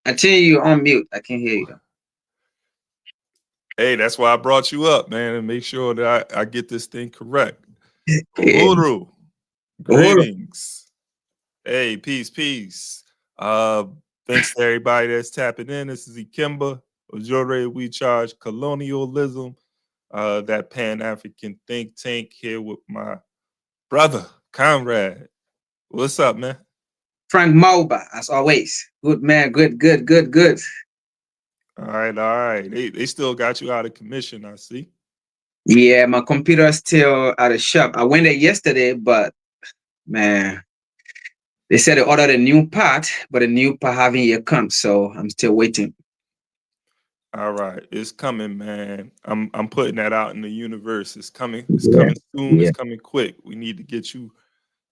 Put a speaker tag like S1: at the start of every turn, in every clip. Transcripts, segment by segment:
S1: I tell you, you're on mute. I can't hear you though.
S2: Hey, that's why I brought you up, man, and make sure that I get this thing correct.
S1: Yeah.
S2: Uhuru,
S1: Uhuru.
S2: greetings. Hey, peace, peace. Uh, Thanks to everybody that's tapping in. This is Ikemba, Ojore We Charge Colonialism, that Pan-African think tank here with my brother, comrade. What's up, man?
S1: Frank Mauba, as always. Good man. Good, good, good, good.
S2: All right, all right. They still got you out of commission, I see.
S1: Yeah, my computer's still at the shop. I went there yesterday, but man, they said they ordered a new part, but the new part haven't yet come, so I'm still waiting.
S2: All right, it's coming, man. I'm putting that out in the universe. It's coming. It's
S1: Yeah,
S2: coming soon. It's
S1: yeah,
S2: coming quick. We need to get you,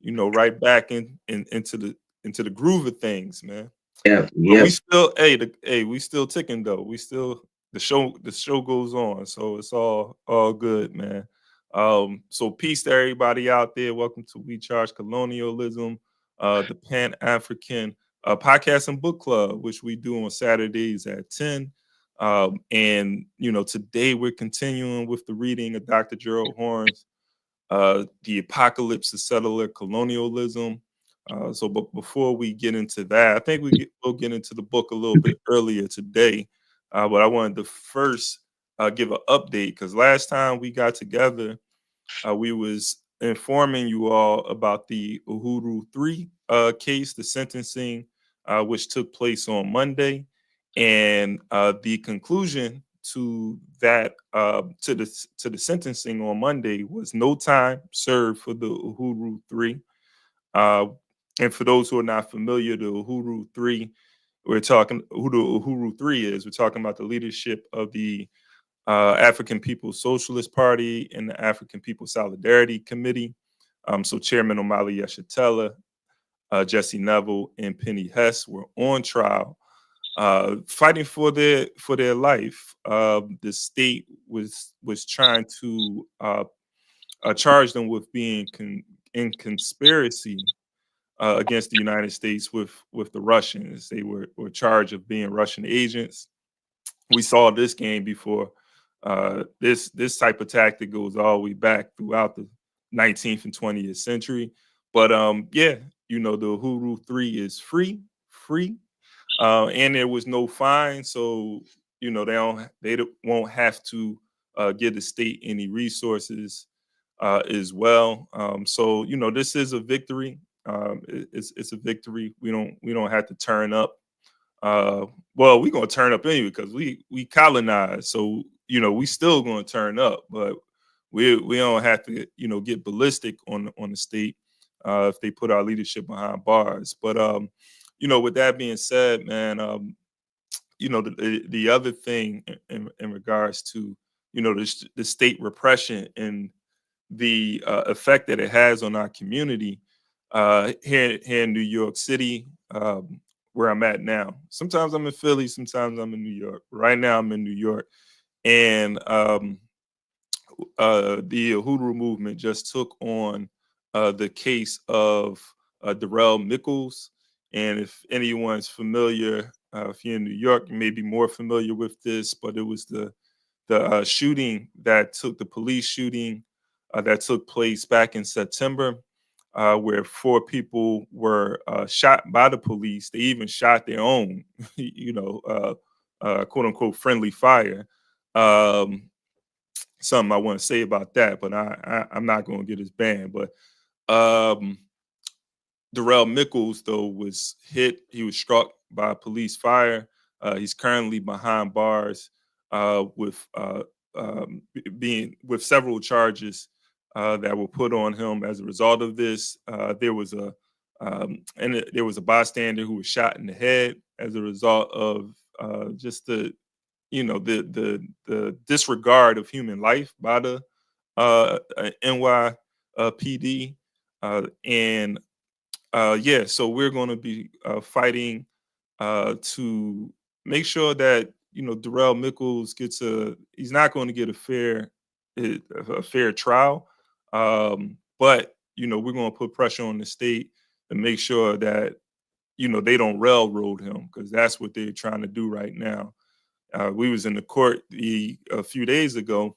S2: right back into the groove of things, man.
S1: yeah,
S2: But
S1: yeah.
S2: we still, hey, we still ticking though. We still the show goes on, so it's all good, man. So peace to everybody out there. Welcome to We Charge Colonialism, the Pan African podcast and book club, which we do on Saturdays at 10. And today we're continuing with the reading of Dr. Gerald Horne's The Apocalypse of Settler Colonialism. But before we get into that, I think we'll get into the book a little bit earlier today. But I wanted to first give an update because last time we got together, we was informing you all about the Uhuru 3 case, the sentencing, which took place on Monday. And the conclusion to that to the sentencing on Monday was no time served for the Uhuru 3. Uh, and for those who are not familiar, the Uhuru 3, we're talking who the Uhuru 3 is. We're talking about the leadership of the African People's Socialist Party and the African People's Solidarity Committee. So Chairman Omali Yeshitela, Jesse Neville, and Penny Hess were on trial, fighting for their life. The state was trying to charge them with being in conspiracy against the United States with the Russians. They were charged of being Russian agents. We saw this game before. This type of tactic goes all the way back throughout the 19th and 20th century. But yeah, the Uhuru 3 is free, and there was no fine, so they won't have to give the state any resources as well. So this is a victory. It's a victory. We don't have to turn up. Well, we're gonna turn up anyway because we colonized, so we still gonna turn up, but we don't have to get ballistic on the state if they put our leadership behind bars. But with that being said, man, the other thing in regards to the state repression and the effect that it has on our community here in New York City, where I'm at now. Sometimes I'm in Philly, sometimes I'm in New York. Right now, I'm in New York, and the Uhuru movement just took on the case of Derell Michels. And if anyone's familiar, if you're in New York, you may be more familiar with this, but it was the shooting the police shooting that took place back in September, where 4 people were shot by the police. They even shot their own, quote unquote friendly fire. Um, Something I want to say about that, but I'm not going to get his ban. But um, Derell Michels, though, was hit. He was struck by police fire. He's currently behind bars with being with several charges that were put on him as a result of this. There was there was a bystander who was shot in the head as a result of just the disregard of human life by the NYPD, and yeah, so we're going to be fighting to make sure that Derell Michels gets he's not going to get a fair trial, but we're going to put pressure on the state to make sure that you know, they don't railroad him, because that's what they're trying to do right now. We was in the court a few days ago,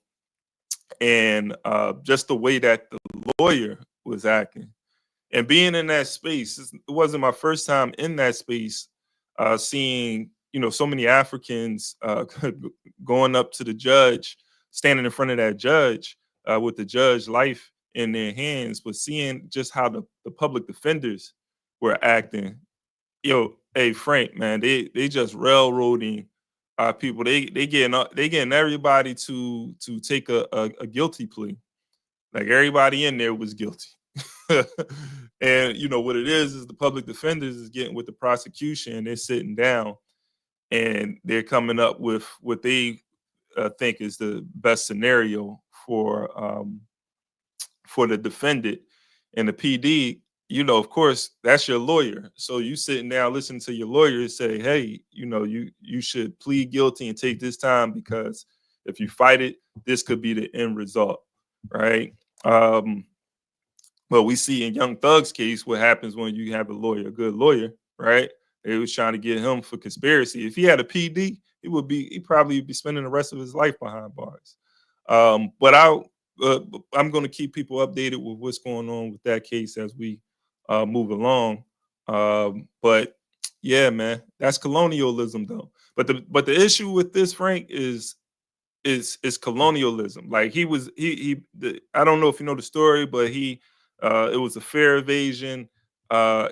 S2: and just the way that the lawyer was acting and being in that space, it wasn't my first time in that space, seeing, you know, so many Africans going up to the judge, standing in front of that judge with the judge life in their hands, but seeing just how the public defenders were acting. Yo, hey Frank, man, they just railroading people. They getting everybody to take a guilty plea. Like, everybody in there was guilty. And you know what it is the public defenders is getting with the prosecution. They're sitting down and they're coming up with what they think is the best scenario for the defendant. And the PD, you know, of course, that's your lawyer. So you sitting down listening to your lawyer say, hey, you know, you should plead guilty and take this time, because if you fight it, this could be the end result, right? Well, we see in Young Thug's case what happens when you have a good lawyer, right? They was trying to get him for conspiracy. If he had a PD, he'd probably be spending the rest of his life behind bars. But I'm going to keep people updated with what's going on with that case as we move along. But yeah, man, that's colonialism, though. But the issue with this, Frank, is colonialism. Like, I don't know if you know the story, but it was a fare evasion.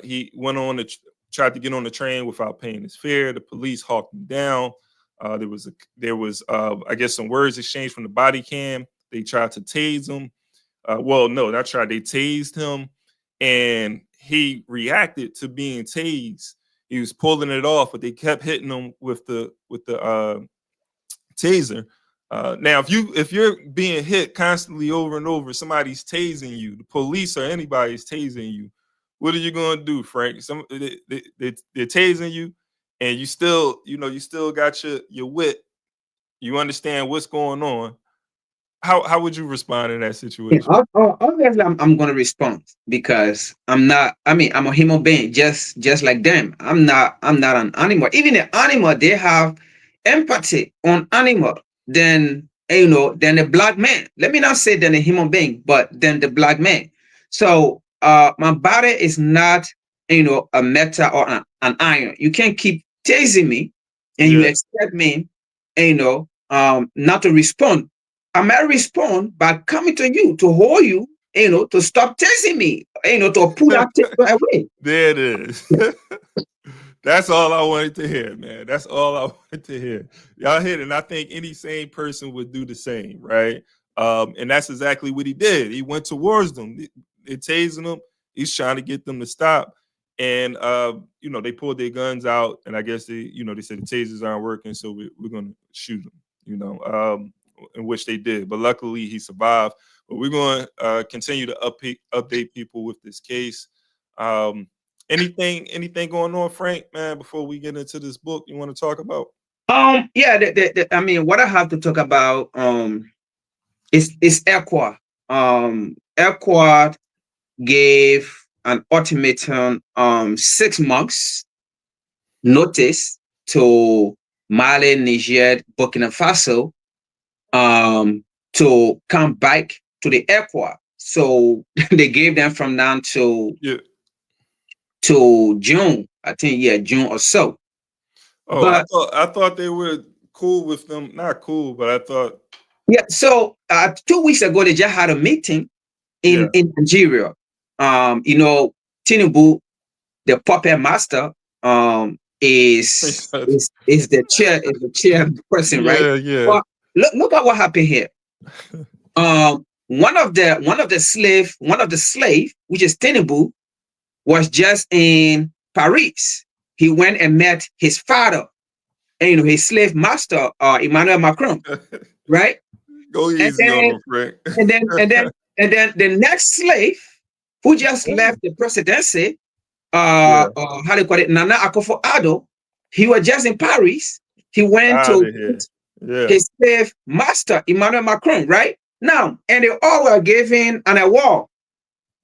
S2: He went on tried to get on the train without paying his fare. The police hawked him down. There was I guess some words exchanged from the body cam. They tried to tase him. They tased him, and he reacted to being tased. He was pulling it off, but they kept hitting him with the taser. Now, if you're being hit constantly over and over, somebody's tasing you, the police or anybody's tasing you, what are you going to do, Frank? They're tasing you, and you still got your wit. You understand what's going on. How would you respond in that situation?
S1: Yeah, obviously, I'm going to respond, because I'm a human being, just like them. I'm not an animal. Even the animal, they have empathy on animal. Than the black man. Let me not say than a human being, but than the black man. So my body is not a metal or an iron. You can't keep tasing me and you expect me not to respond. I might respond by coming to you to hold you, to stop tasing me, to pull that taser away.
S2: There it is. That's all I wanted to hear, man. That's all I wanted to hear. Y'all hit it. And I think any sane person would do the same, right? And that's exactly what he did. He went towards them. They're tasing him. He's trying to get them to stop. And, they pulled their guns out. And I guess they said the tasers aren't working, so we're going to shoot him, in which they did. But luckily, he survived. But we're going to continue to update people with this case. Anything going on, Frank, man, before we get into this book you want to talk about?
S1: What I have to talk about is ECOWAS. ECOWAS gave an ultimatum 6 months notice to Mali, Niger, Burkina Faso to come back to the ECOWAS. So they gave them from now to June, I think, June or so.
S2: Oh, but I thought they were cool with them. Not cool, but I thought.
S1: Yeah. So 2 weeks ago, they just had a meeting in Nigeria. Tinubu, the puppet master, is the chair person, right?
S2: Yeah.
S1: But look at what happened here. One of the slave, which is Tinubu, was just in Paris. He went and met his father, and his slave master, Emmanuel Macron, right?
S2: Go easy on him, Frank.
S1: and then the next slave who just left the presidency, how do you call it, Nana Akufo-Addo, he was just in Paris. He went to his slave master, Emmanuel Macron, right? Now, and they all were given an award.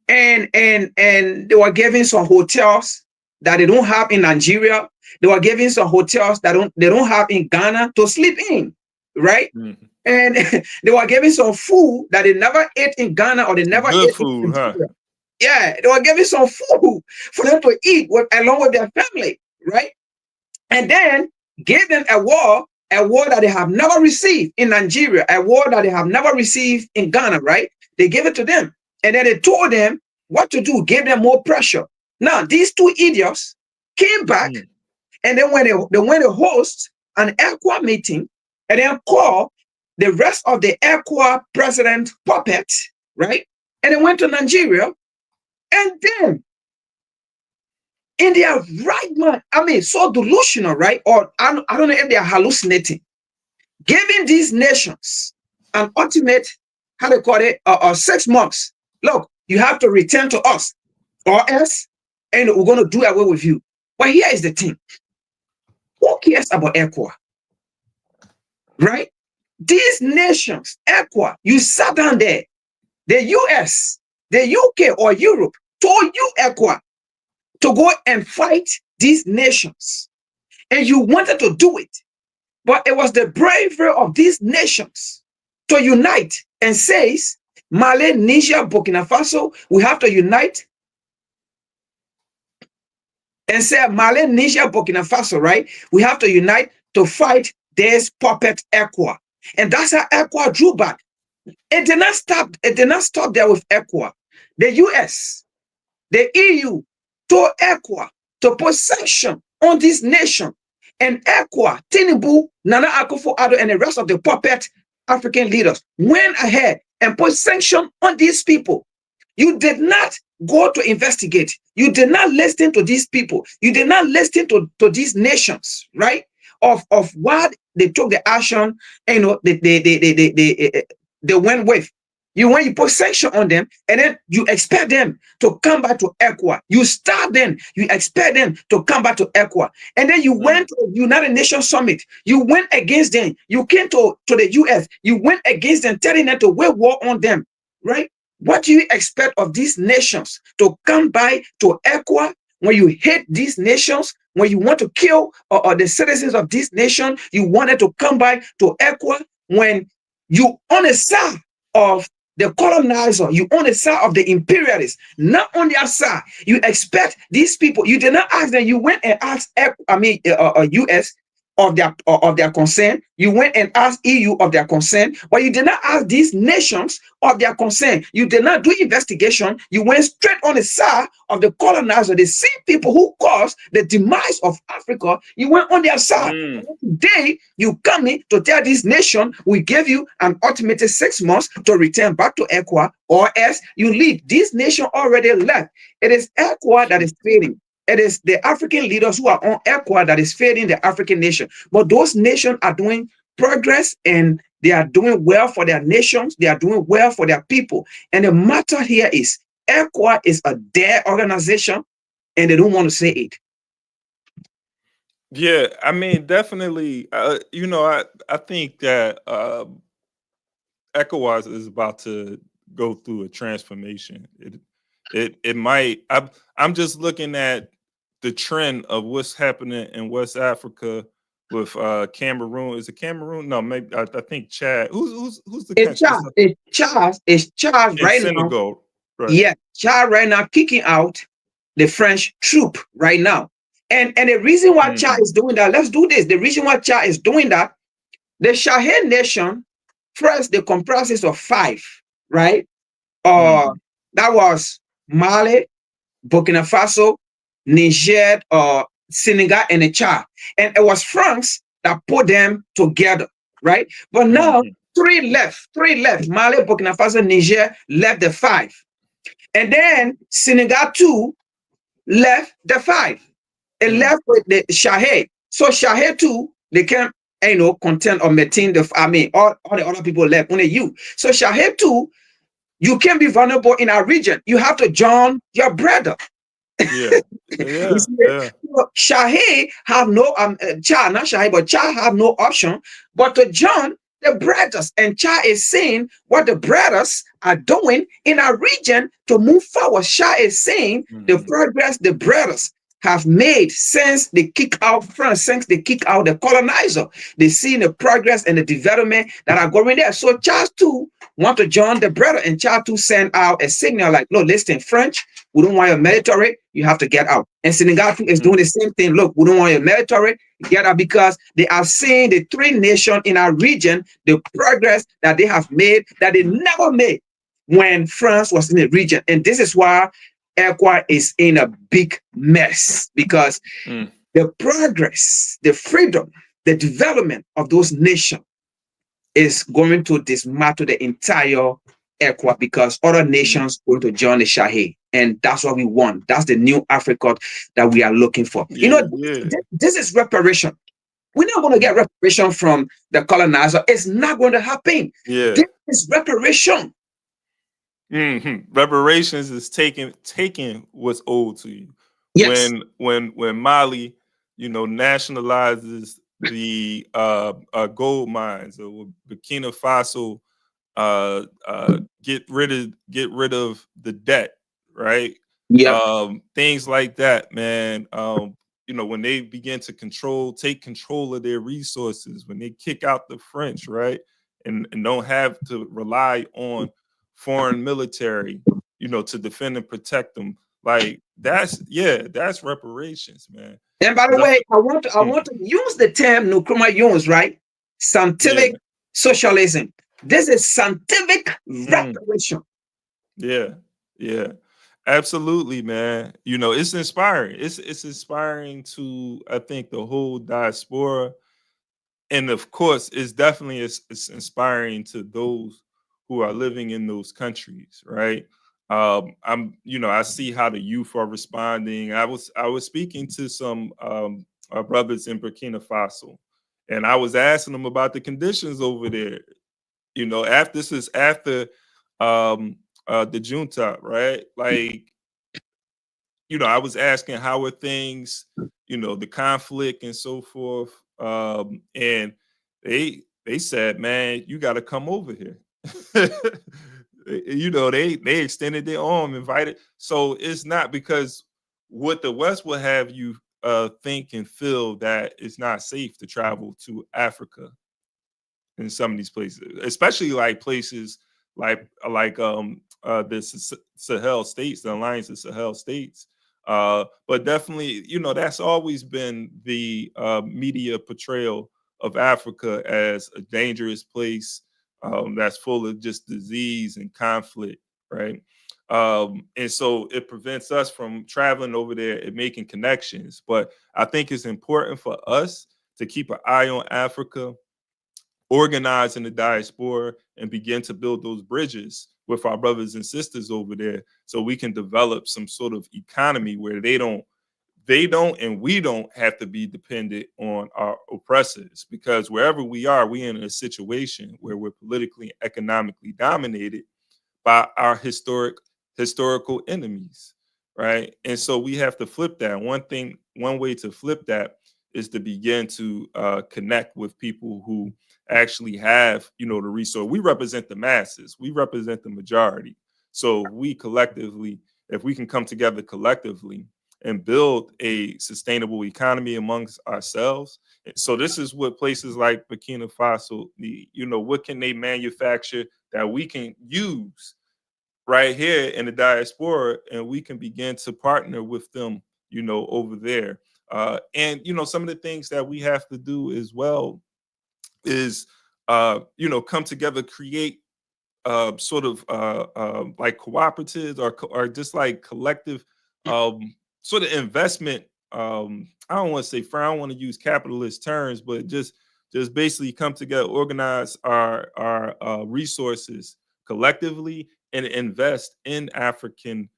S1: And they were given some hotels that they don't have in Nigeria. They were giving some hotels that they don't have in Ghana to sleep in, right?
S2: Mm-hmm.
S1: And they were giving some food that they never ate in Ghana or they never
S2: Good
S1: ate
S2: food,
S1: in
S2: huh?
S1: Nigeria. Yeah, they were giving some food for them to eat along with their family, right? And then gave them a war that they have never received in Nigeria, a war that they have never received in Ghana, right? They gave it to them. And then they told them what to do, gave them more pressure. Now, these two idiots came back, and then when they went to host an ECOWAS meeting, and then call the rest of the ECOWAS president puppets, right? And they went to Nigeria, and then in their right mind, I mean, so delusional, right? Or I don't know if they are hallucinating, giving these nations an ultimate, how they call it, 6 months. Look, you have to return to us, or else, and we're going to do away with you. But here is the thing: who cares about ECOWAS, right? These nations, ECOWAS, you sat down there. The US, the UK, or Europe told you, ECOWAS, to go and fight these nations, and you wanted to do it, but it was the bravery of these nations to unite and says, Mali, Niger, Burkina Faso, we have to unite and say, Mali, Niger, Burkina Faso, right? We have to unite to fight this puppet ECOWAS. And that's how ECOWAS drew back. It did not stop. It did not stop there with ECOWAS. The US, the EU, told ECOWAS to put sanction on this nation. And ECOWAS, Tinubu, Nana Akufo-Addo, and the rest of the puppet African leaders went ahead and put sanction on these people. You did not go to investigate. You did not listen to these people. You did not listen to these nations, right? Of what they took the action, you know, they went with. When you put sanction on them, and then you expect them to come back to ECOWAS. You start them, you expect them to come back to ECOWAS. And then you went to the United Nations Summit. You went against them. You came to the US. You went against them, telling them to wage war on them, right? What do you expect of these nations to come by to ECOWAS when you hate these nations? When you want to kill the citizens of this nation, you wanted to come by to ECOWAS when you on the side of the colonizer, you on the side of the imperialists, not on their side. You expect these people, you did not ask them, you went and asked, US of their concern. You went and asked EU of their concern, but you did not ask these nations of their concern. You did not do investigation. You went straight on the side of the colonizer, the same people who caused the demise of Africa. You went on their side. Today, you come in to tell this nation, we gave you an ultimate 6 months to return back to ECOWAS, or else you leave. This nation already left. It is ECOWAS that is failing. It is the African leaders who are on ECOWAS that is failing the African nation. But those nations are doing progress, and they are doing well for their nations. They are doing well for their people. And the matter here is ECOWAS is a dead organization, and they don't want to say it.
S2: Yeah, I mean, definitely. You know, I think that ECOWAS is about to go through a transformation. It might. I'm just looking at the trend of what's happening in West Africa with Cameroon. Is it Cameroon? No, maybe I think Chad. Who's the country?
S1: It's Chad right
S2: Senegal,
S1: now. Right. Yeah, Chad right now kicking out the French troop right now. And the reason why Chad is doing that, let's do this. The reason why Chad is doing that, the Sahel nation, first, they comprises of 5, right? That was Mali, Burkina Faso, Niger, Senegal, and Chad. And it was France that put them together, right? But now 3 left. Mali, Burkina Faso, Niger left the 5. And then Senegal too left the 5. It left with the Sahel. So Sahel too, they can contend or maintain the army. All the other people left, only you. So Sahel too, you can't be vulnerable in our region. You have to join your brother.
S2: Yeah.
S1: Shahid have no Cha, not Shahid, but Cha have no option but to join the brothers. And Cha is saying what the brothers are doing in our region to move forward. Cha is saying the progress the brothers have made since they kick out France, since they kick out the colonizer. They see the progress and the development that are going there. So Charles too want to join the brother, and Charles too send out a signal like, look, listen, French, we don't want your military, you have to get out. And Senegal too is doing the same thing. Look, we don't want your military, get out, because they are seeing the three nations in our region, the progress that they have made that they never made when France was in the region. And this is why ECOWAS is in a big mess, because the progress, the freedom, the development of those nations is going to dismantle the entire ECOWAS, because other nations going to join the Shahi. And that's what we want. That's the new Africa that we are looking for. This is reparation. We're not going to get reparation from the colonizer. It's not going to happen. This is reparation.
S2: Reparations is taking what's owed to you.
S1: Yes.
S2: When Mali, nationalizes the gold mines, or Burkina Faso get rid of the debt, right?
S1: Yeah.
S2: Things like that, man. When they begin to take control of their resources, when they kick out the French, right, and don't have to rely on foreign military, to defend and protect them. Like that's reparations, man.
S1: And by the way, I want to use the term Nkrumah used, right? Scientific socialism. This is scientific reparation.
S2: Yeah. Absolutely, man. It's inspiring. It's inspiring to, I think, the whole diaspora. And of course, it's definitely it's inspiring to those who are living in those countries, right? I see how the youth are responding. I was speaking to some brothers in Burkina Faso, and I was asking them about the conditions over there. After the junta, right? Like, I was asking how are things, the conflict and so forth, and they said, man, you got to come over here. They extended their arm, invited. So it's not because what the West will have you think and feel that it's not safe to travel to Africa in some of these places, especially like places like the Sahel states, the Alliance of Sahel states. But definitely, that's always been the media portrayal of Africa as a dangerous place that's full of just disease and conflict, right? And so it prevents us from traveling over there and making connections. But I think it's important for us to keep an eye on Africa, organize in the diaspora, and begin to build those bridges with our brothers and sisters over there, so we can develop some sort of economy where they don't and we don't have to be dependent on our oppressors, because wherever we are, we're in a situation where we're politically and economically dominated by our historical enemies, right? And so we have to flip that. One way to flip that is to begin to connect with people who actually have, the resource. We represent the masses. We represent the majority. So we collectively, if we can come together collectively and build a sustainable economy amongst ourselves. So this is what places like Burkina Faso need. What can they manufacture that we can use right here in the diaspora, and we can begin to partner with them, over there. And some of the things that we have to do as well is, come together, create sort of like cooperatives or just like collective sort of investment. I don't want to say I don't want to use capitalist terms, but just basically come together, organize our resources collectively, and invest in African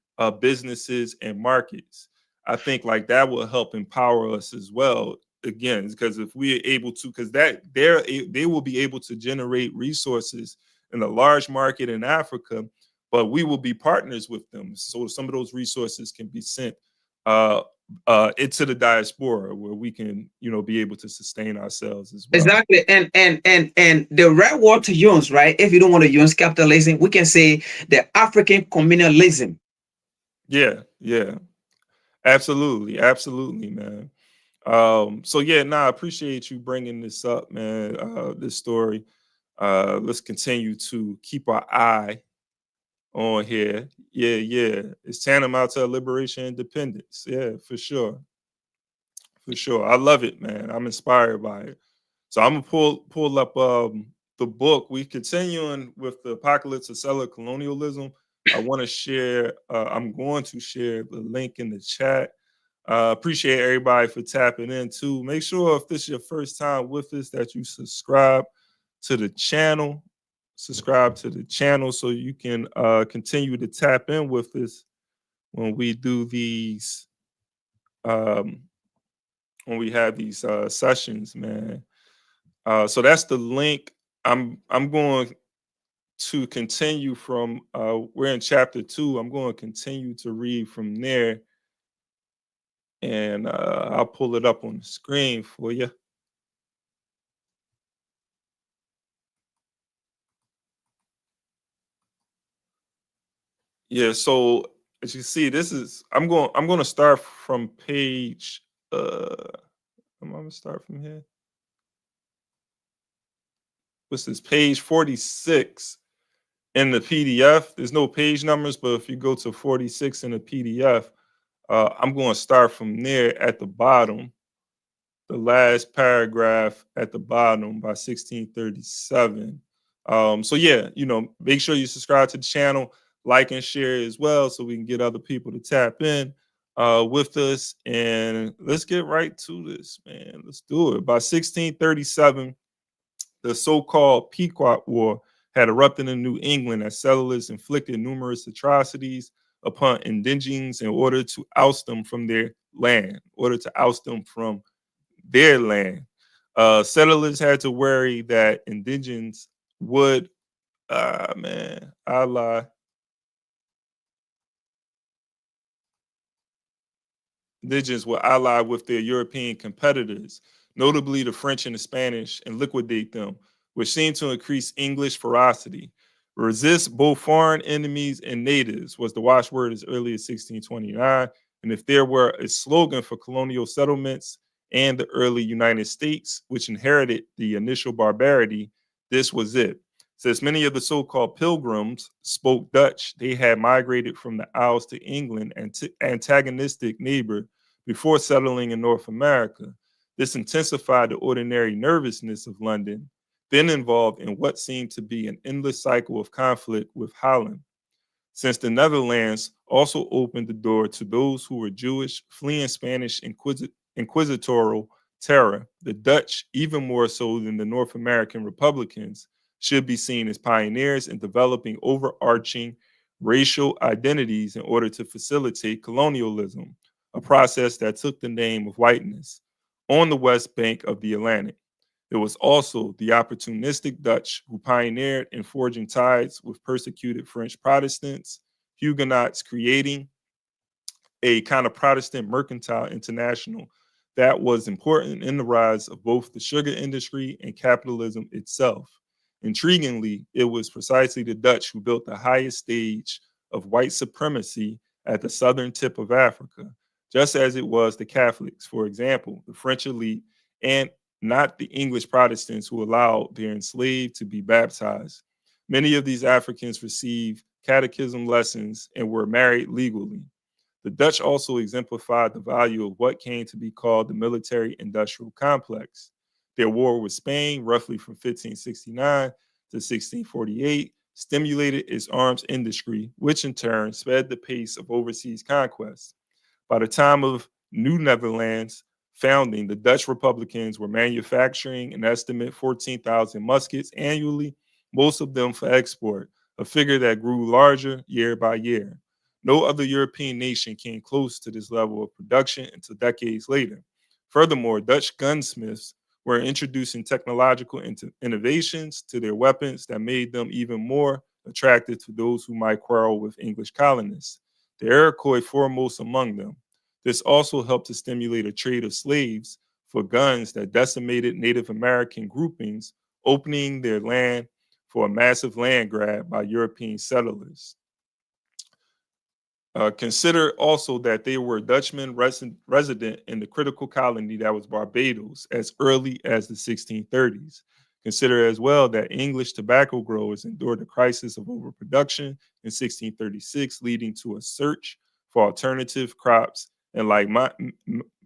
S2: businesses and markets. I think like that will help empower us as well. Again, because if we are able to, because they will be able to generate resources in a large market in Africa, but we will be partners with them. So some of those resources can be sent into the diaspora, where we can, be able to sustain ourselves as well.
S1: Exactly. And the right word to use, right? If you don't want to use capitalism, we can say the African communalism.
S2: Yeah. Absolutely, absolutely, man. So yeah, I appreciate you bringing this up, man. This story. Let's continue to keep our eye on here. Yeah, yeah. It's tantamount to liberation and independence. Yeah, for sure. For sure. I love it, man. I'm inspired by it. So I'm gonna pull up the book. We continuing with the apocalypse of settler colonialism. I'm going to share the link in the chat. Appreciate everybody for tapping in too. Make sure if this is your first time with us that you subscribe to the channel. Subscribe to the channel so you can continue to tap in with us when we do these um, when we have these sessions, man. So that's the link. I'm going to continue from we're in chapter 2. I'm going to continue to read from there, and I'll pull it up on the screen for you. Yeah, so as you see, this is I'm going to start from page I'm gonna start from here. What's this? Page 46 in the PDF. There's no page numbers, but if you go to 46 in the PDF, I'm going to start from there at the bottom, the last paragraph at the bottom by 1637. So yeah, make sure you subscribe to the channel, like and share as well, so we can get other people to tap in with us. And let's get right to this, man. Let's do it. By 1637, the so-called Pequot War had erupted in New England as settlers inflicted numerous atrocities upon indigents in order to oust them from their land, Settlers had to worry that indigents would, ally indigenous will ally with their European competitors, notably the French and the Spanish, and liquidate them, which seemed to increase English ferocity. Resist both foreign enemies and natives was the watchword as early as 1629. And if there were a slogan for colonial settlements and the early United States, which inherited the initial barbarity, this was it. Since many of the so-called pilgrims spoke Dutch, they had migrated from the Isles to England, and antagonistic neighbor, before settling in North America. This intensified the ordinary nervousness of London, then involved in what seemed to be an endless cycle of conflict with Holland. Since the Netherlands also opened the door to those who were Jewish, fleeing Spanish inquisitorial terror, the Dutch, even more so than the North American Republicans, should be seen as pioneers in developing overarching racial identities in order to facilitate colonialism, a process that took the name of whiteness, on the west bank of the Atlantic. It was also the opportunistic Dutch who pioneered in forging ties with persecuted French Protestants, Huguenots, creating a kind of Protestant mercantile international that was important in the rise of both the sugar industry and capitalism itself. Intriguingly, it was precisely the Dutch who built the highest stage of white supremacy at the southern tip of Africa, just as it was the Catholics, for example, the French elite, and not the English Protestants who allowed their enslaved to be baptized. Many of these Africans received catechism lessons and were married legally. The Dutch also exemplified the value of what came to be called the military-industrial complex. Their war with Spain, roughly from 1569 to 1648, stimulated its arms industry, which in turn sped the pace of overseas conquest. By the time of New Netherlands founding, the Dutch Republicans were manufacturing an estimate 14,000 muskets annually, most of them for export, a figure that grew larger year by year. No other European nation came close to this level of production until decades later. Furthermore, Dutch gunsmiths were introducing technological innovations to their weapons that made them even more attractive to those who might quarrel with English colonists, the Iroquois foremost among them. This also helped to stimulate a trade of slaves for guns that decimated Native American groupings, opening their land for a massive land grab by European settlers. Consider also that they were Dutchmen resident in the critical colony that was Barbados as early as the 1630s. Consider as well that English tobacco growers endured a crisis of overproduction in 1636, leading to a search for alternative crops. And like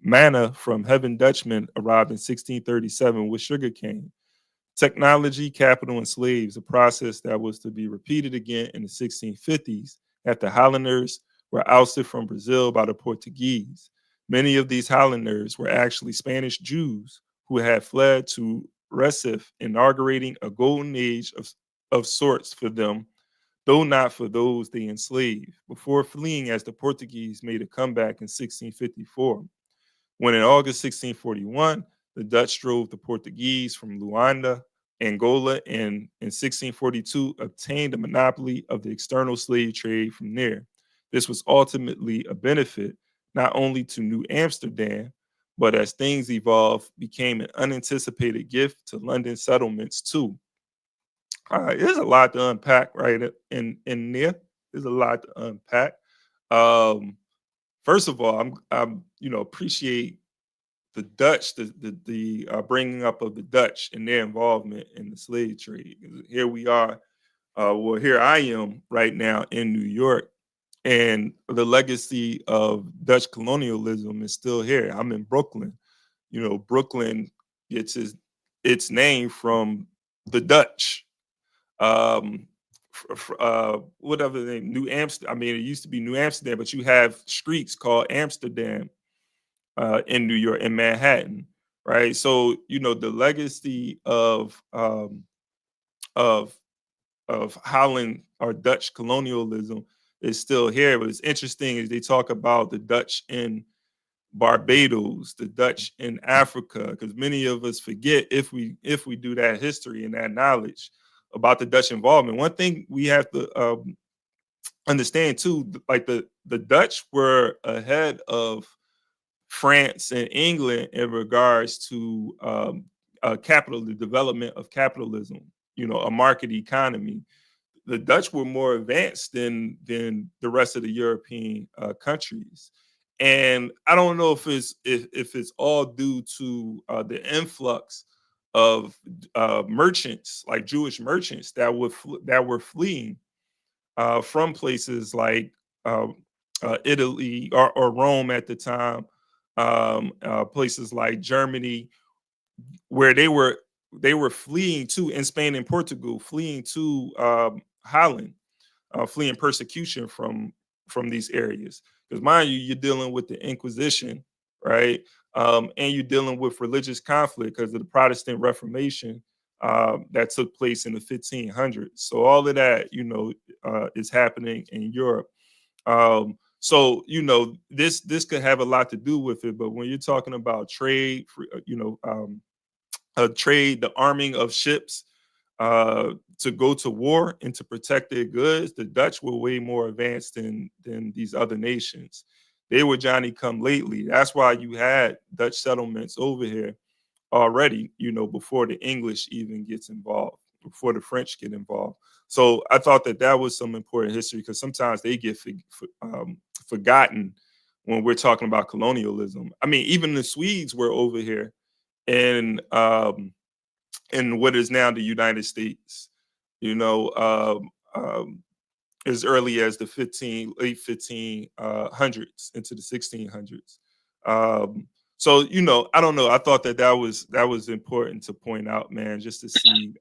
S2: manna from heaven, Dutchmen arrived in 1637 with sugarcane. Technology, capital, and slaves, a process that was to be repeated again in the 1650s after Hollanders were ousted from Brazil by the Portuguese. Many of these Hollanders were actually Spanish Jews who had fled to Recife, inaugurating a golden age of sorts for them, though not for those they enslaved, before fleeing as the Portuguese made a comeback in 1654. When in August 1641, the Dutch drove the Portuguese from Luanda, Angola, and in 1642 obtained a monopoly of the external slave trade from there. This was ultimately a benefit not only to New Amsterdam, but as things evolved, became an unanticipated gift to London settlements too. There's a lot to unpack right in there. There's a lot to unpack. First of all, I'm appreciate the Dutch, the bringing up of the Dutch and their involvement in the slave trade. Here we are, here I am right now in New York, and the legacy of Dutch colonialism is still here. I'm in Brooklyn. Brooklyn gets its name from the Dutch. Whatever the name, New Amsterdam. I mean, it used to be New Amsterdam, but you have streets called Amsterdam in New York, in Manhattan, right? So the legacy of Holland or Dutch colonialism is still here. But it's interesting is they talk about the Dutch in Barbados, the Dutch in Africa, because many of us forget if we do that history and that knowledge about the Dutch involvement. One thing we have to understand too, like the Dutch were ahead of France and England in regards to the development of capitalism, a market economy. The Dutch were more advanced than the rest of the European countries. And I don't know if it's all due to the influx of merchants, like Jewish merchants that were fleeing from places like Italy or Rome at the time, places like Germany, where they were fleeing to, in Spain and Portugal, fleeing to Holland, fleeing persecution from these areas. Because mind you, you're dealing with the Inquisition, right? And you're dealing with religious conflict because of the Protestant Reformation that took place in the 1500s. So all of that, is happening in Europe. So this could have a lot to do with it. But when you're talking about trade, trade, the arming of ships to go to war and to protect their goods, the Dutch were way more advanced than these other nations. They were Johnny come lately. That's why you had Dutch settlements over here already, before the English even gets involved, before the French get involved. So I thought that was some important history, because sometimes they get forgotten when we're talking about colonialism. I mean, even the Swedes were over here in what is now the United States, as early as the late 1500s into the 1600s. So I don't know. I thought that was important to point out, man, just to see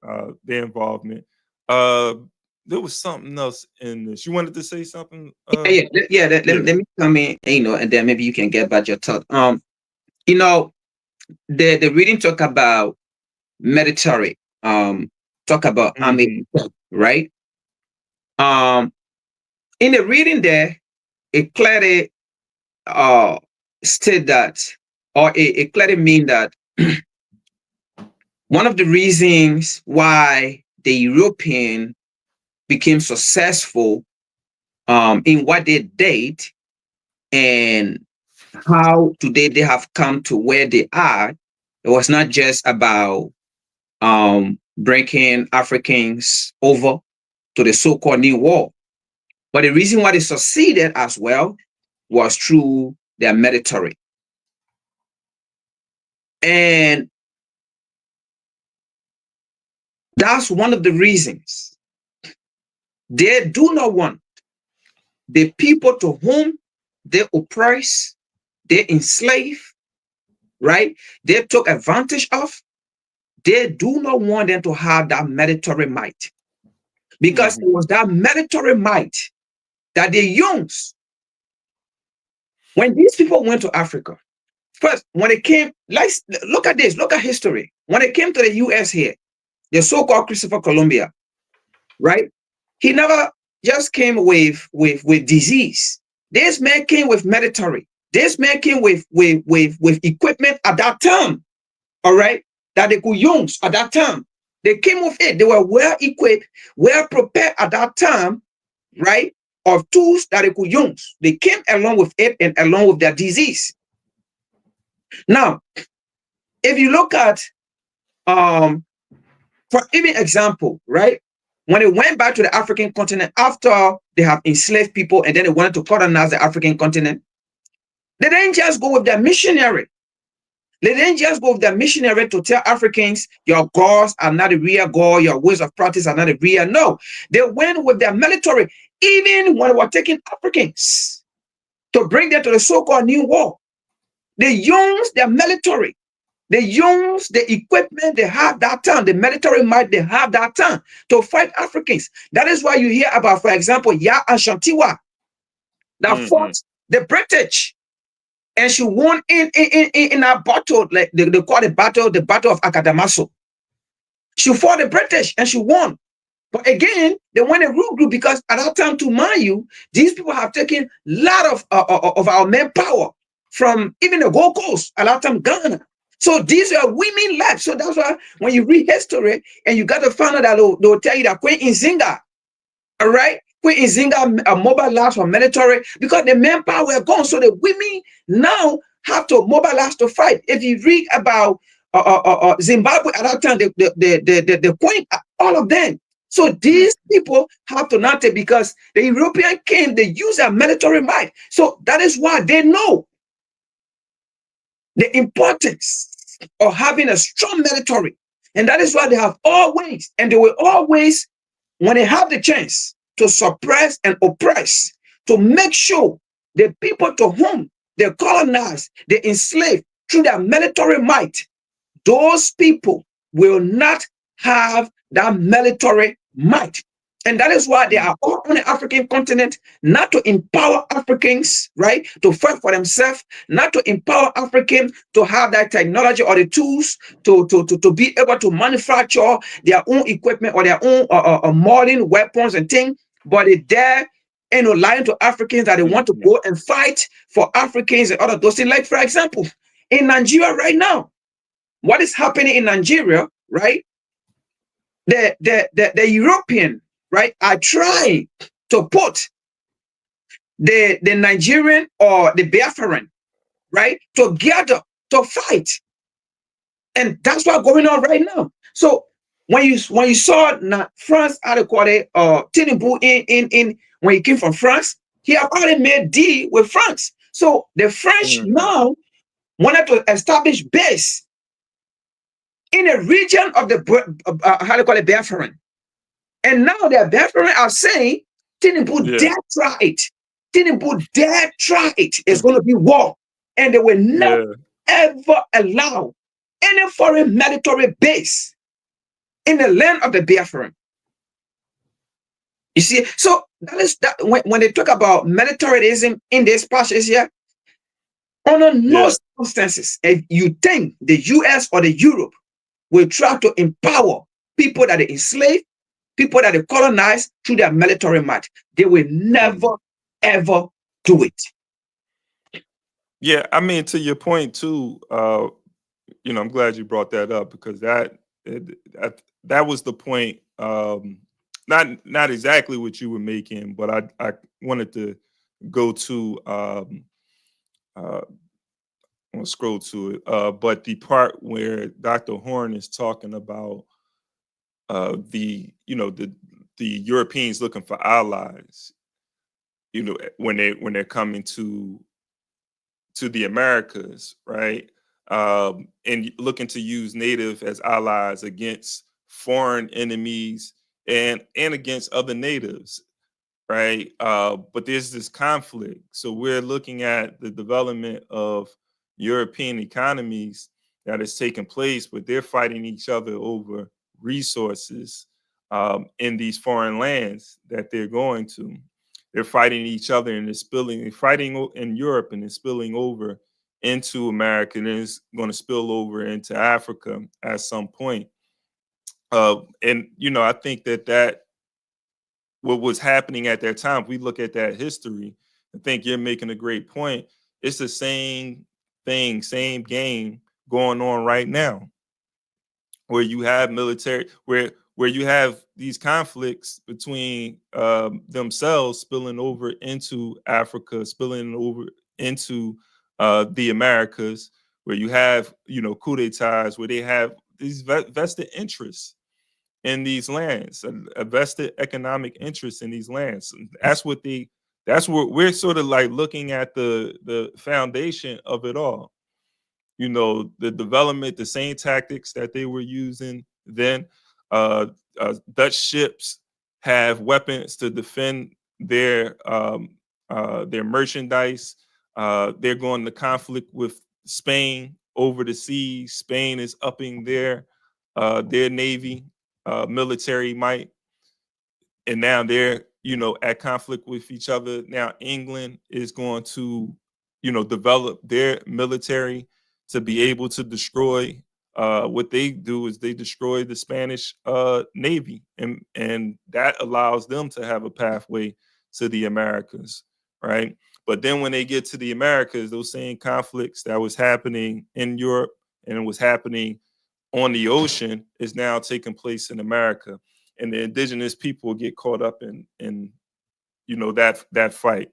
S2: their involvement. There was something else in this. You wanted to say something?
S1: Yeah. Let me come in, and then maybe you can get back your thought. The reading talk about military, talk about army, right? In the reading there, it clearly state that, or it clearly mean that one of the reasons why the European became successful in what they did and how today they have come to where they are, it was not just about bringing Africans over to the so-called New World. But the reason why they succeeded as well was through their military. And that's one of the reasons they do not want the people to whom they oppress, they enslave, right? They took advantage of. They do not want them to have that military might, because it was that military might that they used when these people went to Africa. First, when they came, let's look at this, look at history. When they came to the US here, the so-called Christopher Columbus, right? He never just came with disease. This man came with military. This man came with equipment at that time, all right, that they could use at that time. They came with it. They were well equipped, well prepared at that time, right, of tools that they could use. They came along with it and along with their disease. Now, if you look at, for even example, right, when they went back to the African continent after they have enslaved people and then they wanted to colonize the African continent, they didn't just go with their missionary. They didn't just go with their missionary to tell Africans, your gods are not the real God, your ways of practice are not the real. No, they went with their military, even when they were taking Africans to bring them to the so-called New World. They used their military. They used the equipment they had that time, the military might they have that time to fight Africans. That is why you hear about, for example, Ya Ashantiwa that fought the British, and she won in a battle, like they call it the battle of Akadamaso. She fought the British and she won. But again, they went a root group because at that time, to mind you, these people have taken a lot of our manpower from even the Gold Coast, at that time, Ghana. So these are women led. So that's why when you read history and you got to find out that they'll tell you that Queen Nzinga, all right, Queen Nzinga mobilized for military because the manpower were gone. So the women now have to mobilize to fight. If you read about Zimbabwe at that time, the Queen, all of them. So these people have to not take, because the European came, they use their military might. So that is why they know the importance of having a strong military. And that is why they have always, and they will always, when they have the chance to suppress and oppress, to make sure the people to whom they colonize, they enslave through their military might, those people will not have that military might. And that is why they are all on the African continent, not to empower Africans, right, to fight for themselves, not to empower Africans to have that technology or the tools to be able to manufacture their own equipment or their own modern weapons and things, but they're lying to Africans that they want to go and fight for Africans and other those things. Like, for example, in Nigeria right now, what is happening in Nigeria, right? The European, right, are trying to put the Nigerian or the Biafran, right, together to fight. And that's what's going on right now. So when you saw France, how they call it, Tinubu in when he came from France, he had already made deal with France. So the French now wanted to establish base in a region of the how they call it, Biafran. And now the Biafran are saying, Tinubu dare try it. Tinubu dare try it. It's going to be war. And they will never, ever allow any foreign military base in the land of the Biafran. You see, so that is that when they talk about militarism in this passage here, under no circumstances, if you think the US or the Europe will try to empower people that they enslave, people that they colonize through their military might, they will never, ever do it.
S2: Yeah, I mean, to your point too, you know, I'm glad you brought that up, because that was the point. Not exactly what you were making, but I wanted to go to I'm gonna scroll to it, but the part where Dr. Horn is talking about the Europeans looking for allies. you know, when they're coming to the Americas, right? And looking to use native as allies against foreign enemies and against other natives, right? But there's this conflict. So we're looking at the development of European economies that is taking place, but they're fighting each other over resources in these foreign lands that they're going to. They're fighting each other and they're fighting in Europe and it's spilling over into America and it's going to spill over into Africa at some point. And, you know, I think that what was happening at that time, if we look at that history, I think you're making a great point. It's the same thing, same game going on right now, where you have military, where you have these conflicts between themselves spilling over into Africa, spilling over into the Americas, where you have, you know, coup d'etats, where they have these vested interests in these lands, a vested economic interest in these lands. That's what we're sort of like looking at the foundation of it all. You know, the development, the same tactics that they were using then. Uh, Dutch ships have weapons to defend their merchandise. They're going to conflict with Spain over the seas. Spain is upping their navy, military might, and now they're, you know, at conflict with each other. Now England is going to, you know, develop their military to be able to destroy. What they do is they destroy the Spanish navy, and that allows them to have a pathway to the Americas, right? But then when they get to the Americas, those same conflicts that was happening in Europe and it was happening on the ocean is now taking place in America, and the indigenous people get caught up in you know that fight,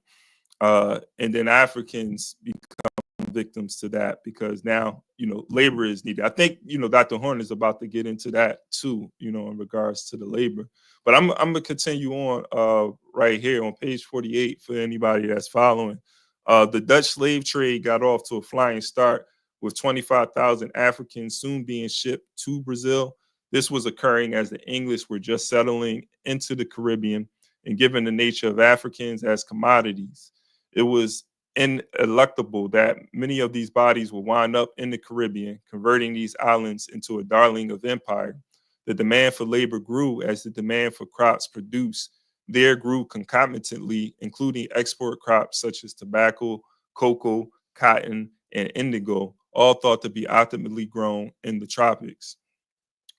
S2: and then Africans become victims to that because now, you know, labor is needed. I think, you know, Dr. Horn is about to get into that too, you know, in regards to the labor. But I'm gonna continue on right here on page 48 for anybody that's following. The Dutch slave trade got off to a flying start with 25,000 Africans soon being shipped to Brazil. This was occurring as the English were just settling into the Caribbean, and given the nature of Africans as commodities, it was ineluctable that many of these bodies will wind up in the Caribbean, converting these islands into a darling of empire. The demand for labor grew as the demand for crops produced there grew concomitantly, including export crops such as tobacco, cocoa, cotton, and indigo, all thought to be optimally grown in the tropics.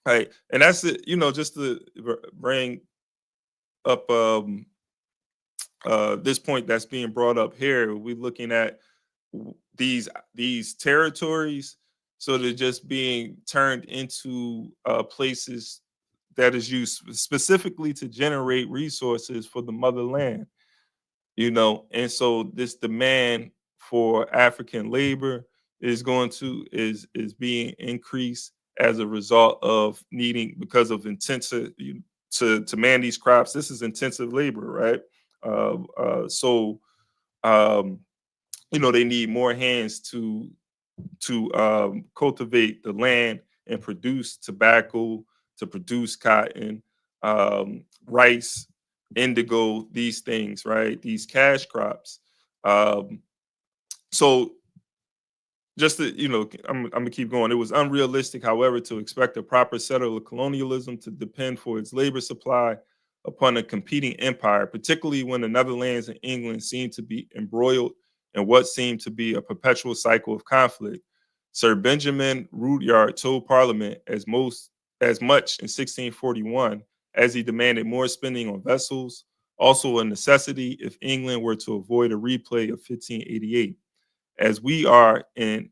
S2: Right. And that's it, you know, just to bring up this point that's being brought up here. We're looking at these territories, so they're just being turned into places that is used specifically to generate resources for the motherland, you know. And so this demand for African labor is being increased as a result of needing, because of intensive to man these crops. This is intensive labor, right? So you know, they need more hands to cultivate the land and produce tobacco, to produce cotton, rice, indigo, these things, right? These cash crops. Um, so just to, you know, I'm gonna keep going. It was unrealistic, however, to expect a proper settler colonialism to depend for its labor supply upon a competing empire, particularly when the Netherlands and England seemed to be embroiled in what seemed to be a perpetual cycle of conflict. Sir Benjamin Rudyard told Parliament as much in 1641 as he demanded more spending on vessels, also a necessity if England were to avoid a replay of 1588. As we are in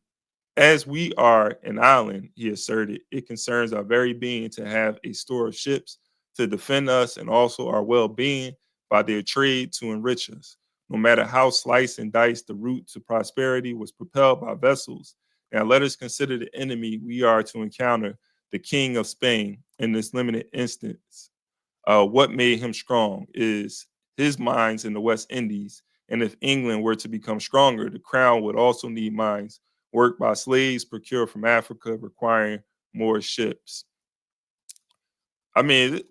S2: as we are an island, he asserted, it concerns our very being to have a store of ships to defend us and also our well-being by their trade to enrich us. No matter how sliced and diced the route to prosperity was propelled by vessels. Now let us consider the enemy we are to encounter, the King of Spain, in this limited instance. What made him strong is his mines in the West Indies. And if England were to become stronger, the crown would also need mines worked by slaves procured from Africa, requiring more ships. I mean,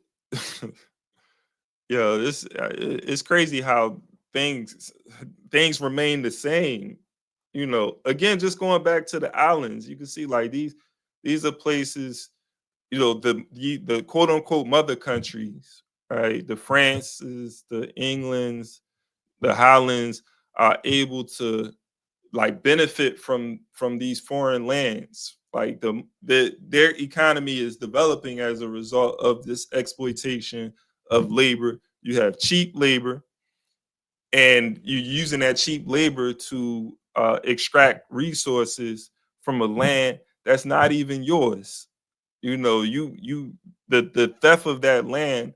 S2: yeah, it's crazy how things remain the same. You know, again, just going back to the islands, you can see like these are places, you know, the quote unquote mother countries, right? The Frances, the Englands, the Hollands are able to like benefit from these foreign lands. Like their economy is developing as a result of this exploitation of labor. You have cheap labor, and you're using that cheap labor to extract resources from a land that's not even yours. You know, the theft of that land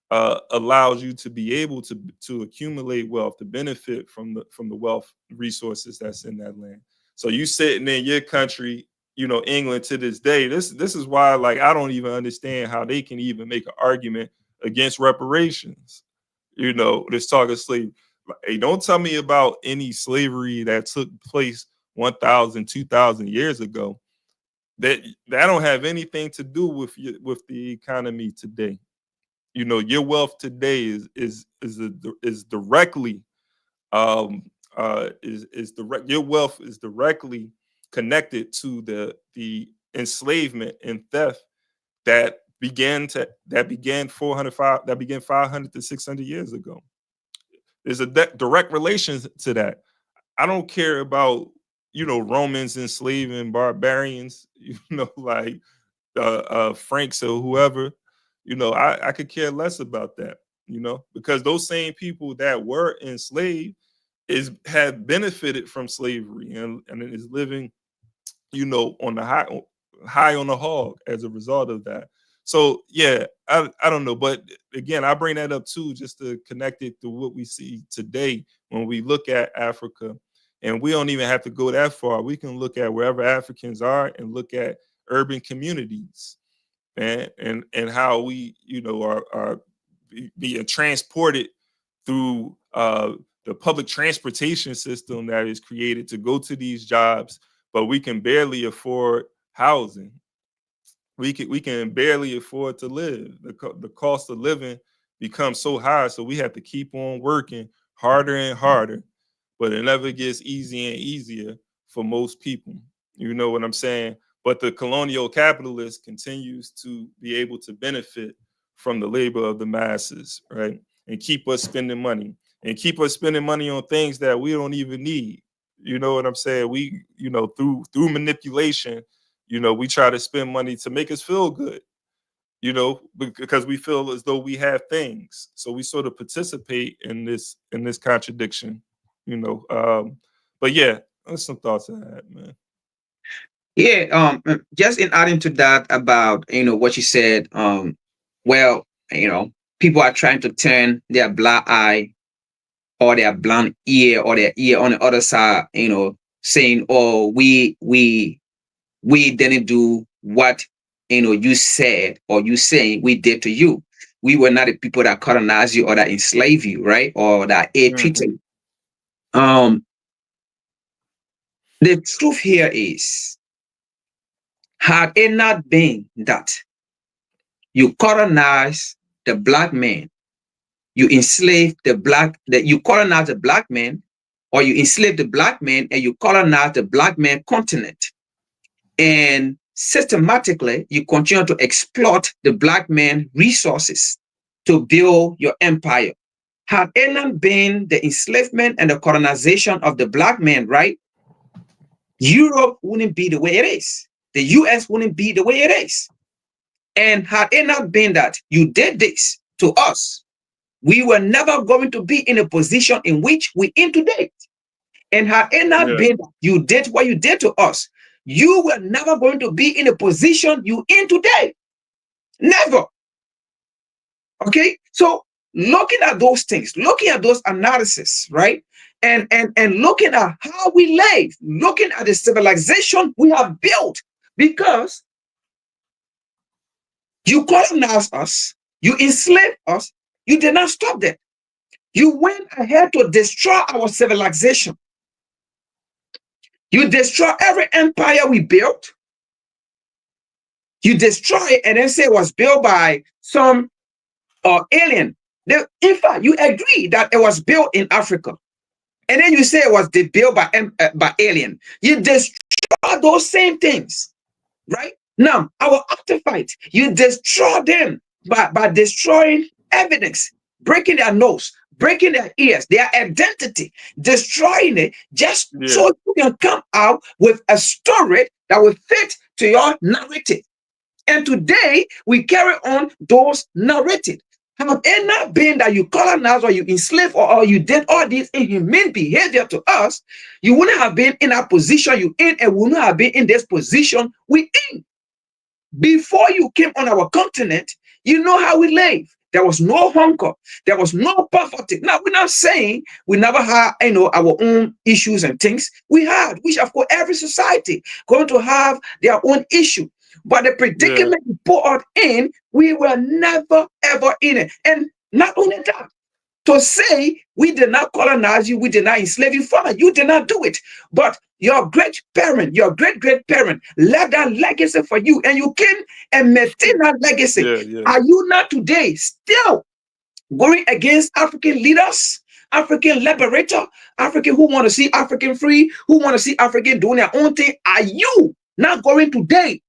S2: allows you to be able to accumulate wealth, to benefit from the wealth resources that's in that land. So you sitting in your country, you know, England to this day. This is why, like, I don't even understand how they can even make an argument against reparations. You know, this talk of slavery. Hey, don't tell me about any slavery that took place 1,000, 2,000 years ago. That don't have anything to do with the economy today. You know, your wealth today is directly your wealth is directly connected to the enslavement and theft that began 500 to 600 years ago. There's a direct relation to that. I don't care about, you know, Romans enslaving barbarians, you know, like Franks or whoever. You know, I could care less about that, you know, because those same people that were enslaved have benefited from slavery and is living, you know, on the high on the hog as a result of that. So yeah, I don't know, but again, I bring that up too, just to connect it to what we see today when we look at Africa, and we don't even have to go that far. We can look at wherever Africans are and look at urban communities, and how we, you know, are being transported through the public transportation system that is created to go to these jobs, but we can barely afford housing. We can barely afford to live. The cost of living becomes so high, so we have to keep on working harder and harder, but it never gets easier and easier for most people. You know what I'm saying? But the colonial capitalist continues to be able to benefit from the labor of the masses, right? And keep us spending money on things that we don't even need. You know what I'm saying? We, you know, through manipulation, you know, we try to spend money to make us feel good, you know, because we feel as though we have things. So we sort of participate in this contradiction, you know. But yeah, that's some thoughts I had, man.
S1: Yeah, just in adding to that about, you know, what you said, well, you know, people are trying to turn their black eye or their blind ear or their ear on the other side, you know, saying, oh, we didn't do what, you know, you said or you saying we did to you. We were not the people that colonized you or that enslaved you, right? Or that ill treated you. The truth here is, had it not been that you colonize the black man, you enslave you colonize the black man, or you enslave the black man and you colonize the black man continent, and systematically you continue to exploit the black man resources to build your empire. Had it not been the enslavement and the colonization of the black man, right? Europe wouldn't be the way it is. The US wouldn't be the way it is. And had it not been that you did this to us, we were never going to be in a position in which we in today. And had it not been that you did what you did to us, you were never going to be in a position you in today. Never. Okay? So looking at those things, looking at those analysis, right? And looking at how we live, looking at the civilization we have built, because you colonized us, you enslaved us, you did not stop that. You went ahead to destroy our civilization. You destroy every empire we built. You destroy it and then say it was built by some alien. In fact, you agree that it was built in Africa. And then you say it was built by alien. You destroy those same things, right? Now, our artifacts, you destroy them by destroying evidence, breaking their nose, breaking their ears, their identity, destroying it just so you can come out with a story that will fit to your narrative. And today we carry on those narratives. Had it not been that you colonized or you enslaved or you did all this inhumane behavior to us, you wouldn't have been in a position you in and wouldn't have been in this position we in. Before you came on our continent, you know how we live. There was no hunger. There was no poverty. Now, we're not saying we never had, our own issues and things. We had, which of course every society going to have their own issue. But the predicament we put us in, we were never ever in it. And not only that, to say we did not colonize you, we did not enslave you, fine, you did not do it. But your great parent, your great great parent left that legacy for you, and you came and maintain that legacy. Are you not today still going against African leaders, African liberator, African who want to see African free, who want to see African doing their own thing? Are you not going today,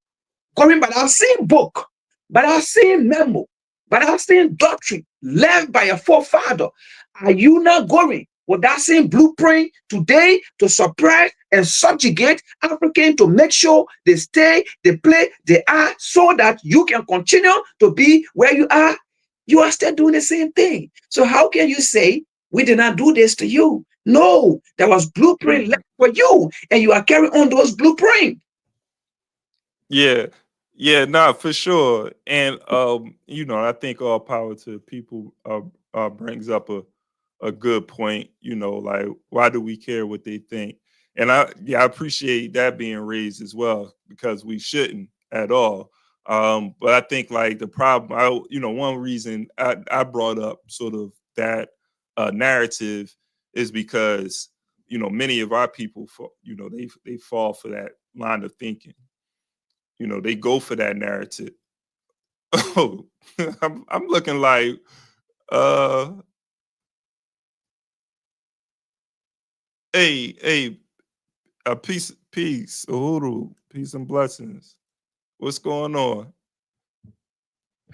S1: going by that same book, by that same memo, by that same doctrine left by your forefather? Are you not going with that same blueprint today to suppress and subjugate Africans to make sure they stay, they play, they are, so that you can continue to be where you are? You are still doing the same thing. So how can you say we did not do this to you? No, there was blueprint left for you, and you are carrying on those blueprints.
S2: Yeah, nah, for sure. And I think all power to people brings up a good point, like why do we care what they think? And I appreciate that being raised as well, because we shouldn't at all. But I think like the problem, one reason I brought up sort of that narrative is because many of our people, they fall for that line of thinking. They go for that narrative. Oh, I'm looking like hey, a peace, Uhuru, peace and blessings. What's going on?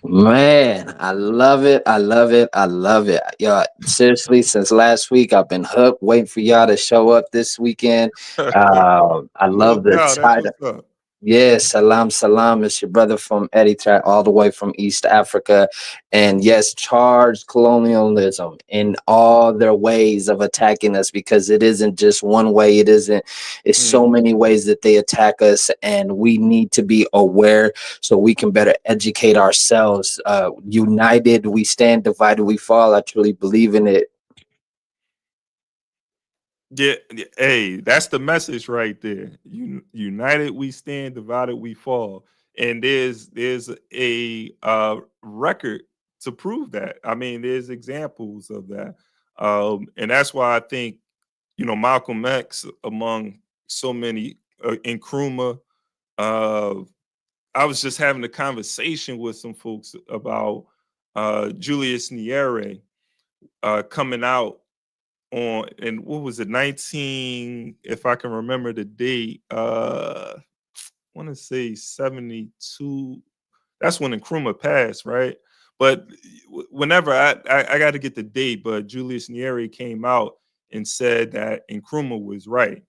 S3: Man, I love it. I love it. I love it. Yeah, seriously, since last week, I've been hooked, waiting for y'all to show up this weekend. I
S2: No
S3: love the
S2: doubt, that's
S3: title.
S2: what's up.
S3: Yeah, Salam, Salam. It's your brother from Eritrea, all the way from East Africa. And yes, charge colonialism in all their ways of attacking us, because it isn't just one way. It's so many ways that they attack us. And we need to be aware so we can better educate ourselves. United, we stand, divided, we fall. I truly believe in it.
S2: Yeah, hey, that's the message right there. United we stand, divided we fall. And there's a record to prove that. I mean, there's examples of that. And that's why I think, Malcolm X, among so many, Nkrumah, I was just having a conversation with some folks about Julius Nyerere coming out on, and what was it, 19, if I can remember the date, I want to say 72. That's when Nkrumah passed, right? But whenever I got to get the date, but Julius Nyerere came out and said that Nkrumah was right.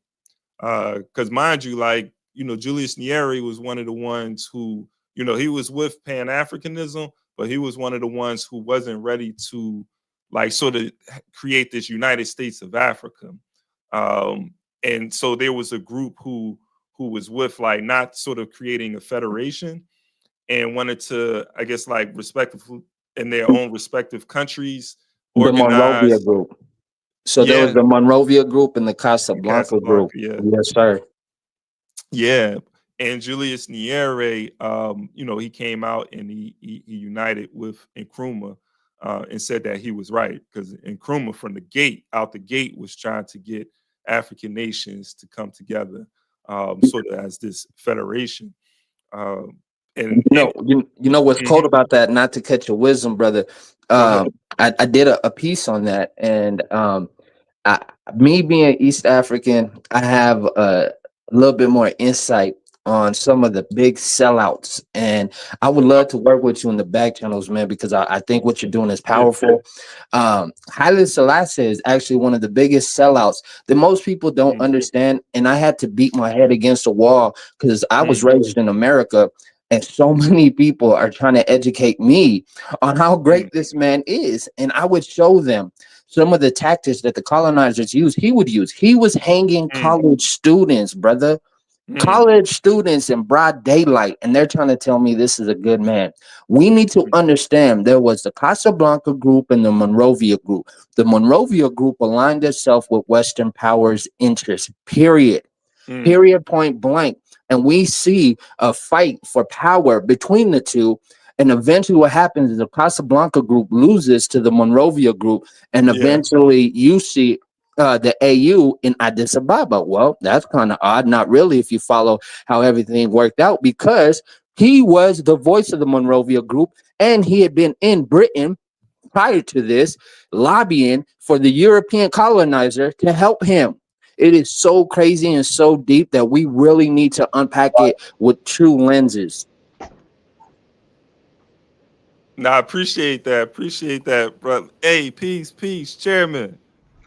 S2: Because mind you, like, Julius Nyerere was one of the ones who, he was with Pan-Africanism, but he was one of the ones who wasn't ready to like sort of create this United States of Africa. And so there was a group who was with like not sort of creating a federation and wanted to, I guess, like respectful in their own respective countries,
S3: The Monrovia
S2: organize.
S3: group. So there was the Monrovia group and the Casablanca group.
S2: Yeah.
S3: Yes, sir.
S2: Yeah. And Julius Nyerere, he came out and he united with Nkrumah. and said that he was right, because Nkrumah from the gate, out the gate, was trying to get African nations to come together, sort of as this federation.
S3: You know what's cold about that, not to cut your wisdom, brother. I did a piece on that, and me being East African, I have a little bit more insight on some of the big sellouts, and I would love to work with you in the back channels, man, because I think what you're doing is powerful. Haile Selassie is actually one of the biggest sellouts that most people don't understand, and I had to beat my head against the wall because I was raised in America, and so many people are trying to educate me on how great this man is, and I would show them some of the tactics that the colonizers used. He was hanging college students, brother. College students in broad daylight, and they're trying to tell me this is a good man. We need to understand there was the Casablanca group and the Monrovia group. The Monrovia group aligned itself with Western powers' interests, period. Period, point blank. And we see a fight for power between the two. And eventually what happens is the Casablanca group loses to the Monrovia group. And eventually you see the AU in Addis Ababa. Well, that's kind of odd. Not really, if you follow how everything worked out, because he was the voice of the Monrovia group, and he had been in Britain prior to this, lobbying for the European colonizer to help him. It is so crazy and so deep that we really need to unpack it with true lenses.
S2: No, I appreciate that, brother. Hey, peace, chairman.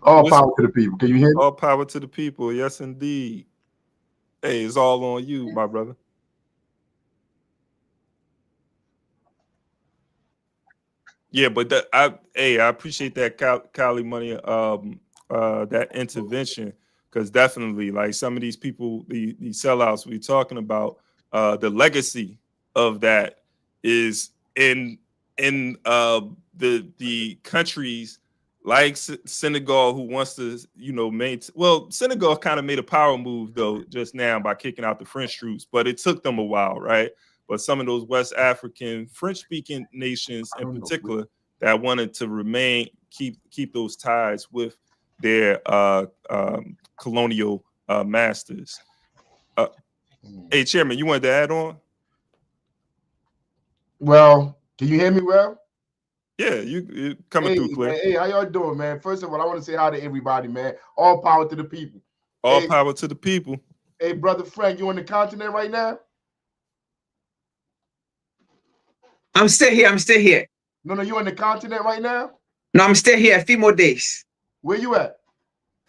S4: All power to the people. Can you hear me?
S2: All power to the people. Yes, indeed. Hey, it's all on you, my brother. Yeah, but I appreciate that, Cali Money, that intervention, because definitely, like, some of these people, these sellouts we're talking about, the legacy of that is in the countries like Senegal, who wants to, Senegal kind of made a power move though just now by kicking out the French troops, but it took them a while, right? But some of those West African French-speaking nations in particular that wanted to keep those ties with their colonial masters. Hey, Chairman, you wanted to add on?
S4: Well, can you hear me well?
S2: Yeah, you coming through clear.
S4: Hey, how y'all doing, man? First of all, I want to say hi to everybody, man. All power to the people.
S2: All power to the people.
S4: Hey, brother Frank, you on the continent right now?
S1: I'm still here.
S4: No, you on the continent right now?
S1: No, I'm still here. A few more days.
S4: Where you at?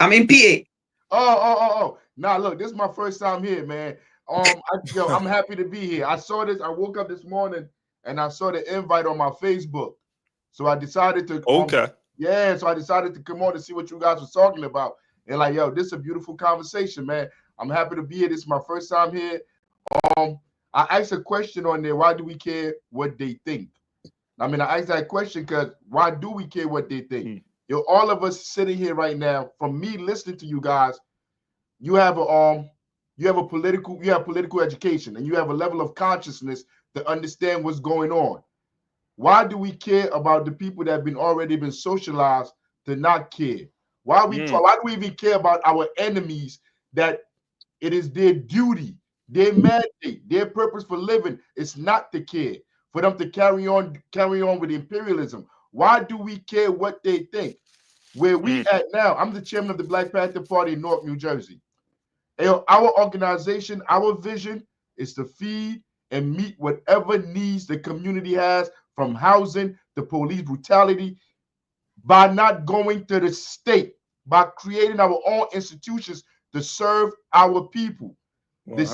S1: I'm in PA.
S4: Oh. Nah, look, this is my first time here, man. I'm happy to be here. I saw this. I woke up this morning and I saw the invite on my Facebook. So I decided to so I decided to come on to see what you guys were talking about. And like, yo, this is a beautiful conversation, man. I'm happy to be here. This is my first time here. I asked a question on there. Why do we care what they think? I mean, I asked that question because why do we care what they think? Yo, all of us sitting here right now, from me listening to you guys, you have political education, and you have a level of consciousness to understand what's going on. Why do we care about the people that have already been socialized to not care? Why do we even care about our enemies, that it is their duty, their mandate, their purpose for living is not to care, for them to carry on with imperialism? Why do we care what they think? Where we at now, I'm the chairman of the Black Panther Party in Newark, New Jersey. Our organization, our vision is to feed and meet whatever needs the community has, from housing to police brutality, by not going to the state, by creating our own institutions to serve our people. The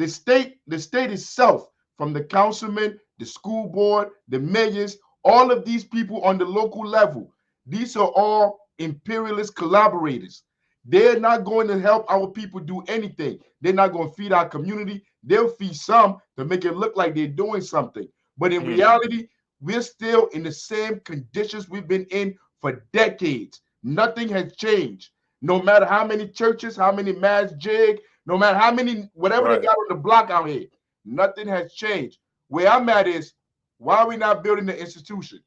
S4: state itself, from the councilman, the school board, the mayors, all of these people on the local level, these are all imperialist collaborators. They're not going to help our people do anything. They're not going to feed our community. They'll feed some to make it look like they're doing something. But in reality, we're still in the same conditions we've been in for decades. Nothing has changed. No matter how many churches, how many mass jig, no matter how many, whatever they got on the block out here, nothing has changed. Where I'm at is, why are we not building the institution?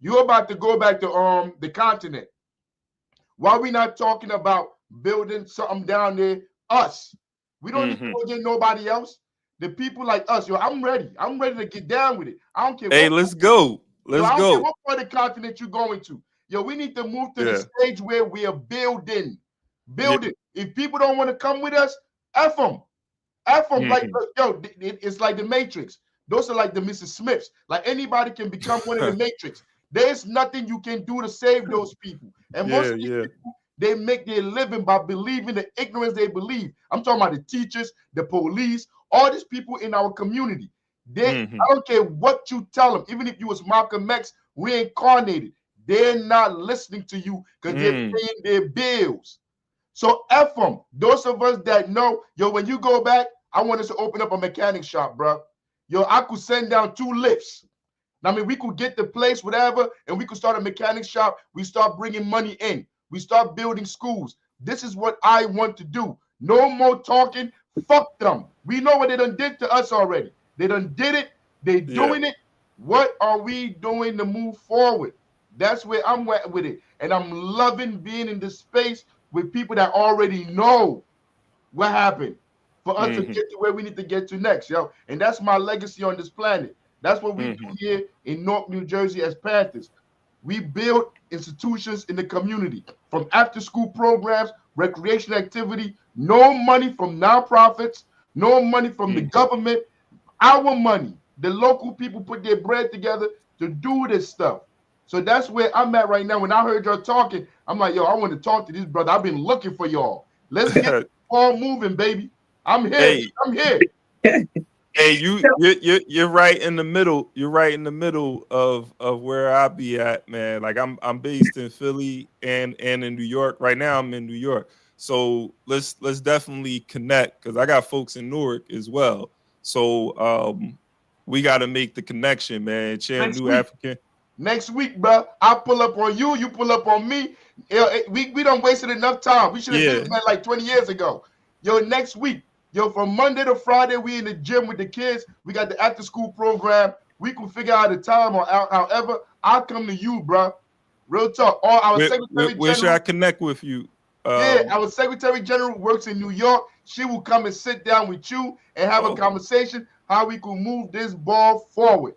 S4: You're about to go back to the continent. Why we not talking about building something down there? Us. We don't need to go get nobody else. The people like us, yo, I'm ready. I'm ready to get down with it. I don't care.
S2: Hey, let's go. Let's
S4: I don't
S2: go.
S4: care what part of the continent you're going to. Yo, we need to move to the stage where we are building. Building. If people don't want to come with us, F them. F them. Like, yo, it's like the Matrix. Those are like the Mrs. Smiths. Like anybody can become one of the Matrix. There's nothing you can do to save those people. And most of these people, they make their living by believing the ignorance they believe. I'm talking about the teachers, the police, all these people in our community. They, I don't care what you tell them, even if you was Malcolm X reincarnated, they're not listening to you because they're paying their bills. So F them. Those of us that know, yo, when you go back, I want us to open up a mechanic shop, bro. Yo, I could send down 2 lifts. I mean, we could get the place, whatever, and we could start a mechanic shop. We start bringing money in. We start building schools. This is what I want to do. No more talking. Fuck them. We know what they done did to us already. They done did it. They doing it. What are we doing to move forward? That's where I'm at with it. And I'm loving being in this space with people that already know what happened for us to get to where we need to get to next, yo. And that's my legacy on this planet. That's what we do here in North New Jersey as Panthers. We build institutions in the community, from after-school programs, recreation activity, no money from nonprofits, no money from the government, our money. The local people put their bread together to do this stuff. So that's where I'm at right now. When I heard y'all talking, I'm like, yo, I want to talk to this brother. I've been looking for y'all. Let's get the ball moving, baby. I'm here. Hey. I'm here.
S2: Hey, you're right in the middle. You're right in the middle of where I be at, man. Like I'm based in Philly and in New York. Right now I'm in New York. So let's definitely connect, because I got folks in Newark as well. So we got to make the connection, man. New African.
S4: Next week, bro. I'll pull up on you. You pull up on me. We don't wasted enough time. We should have did that like 20 years ago. Yo, next week. Yo, from Monday to Friday, we in the gym with the kids. We got the after-school program. We can figure out a time or however. I'll come to you, bro. Real talk. Or our secretary
S2: where should I connect with you?
S4: Our secretary general works in New York. She will come and sit down with you and have a conversation how we can move this ball forward.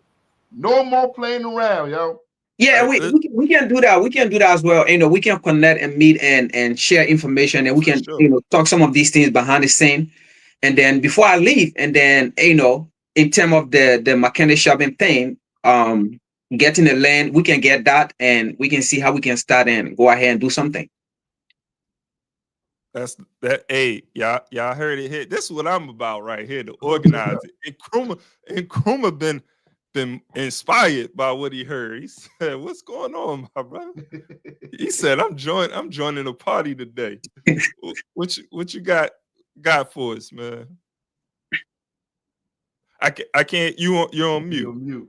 S4: No more playing around, yo.
S1: Yeah, we can do that. We can do that as well. You know, we can connect and meet and share information, and we can talk some of these things behind the scene. And then before I leave, and then in terms of the mechanic shopping thing, getting the land, we can get that, and we can see how we can start and go ahead and do something.
S2: That's that. Hey, y'all heard it here. This is what I'm about right here, to organize it. And Krumah been inspired by what he heard. He said, "What's going on, my brother?" He said, "I'm joining a party today." What you got for us, man? I can't. You're on mute.
S4: You're mute.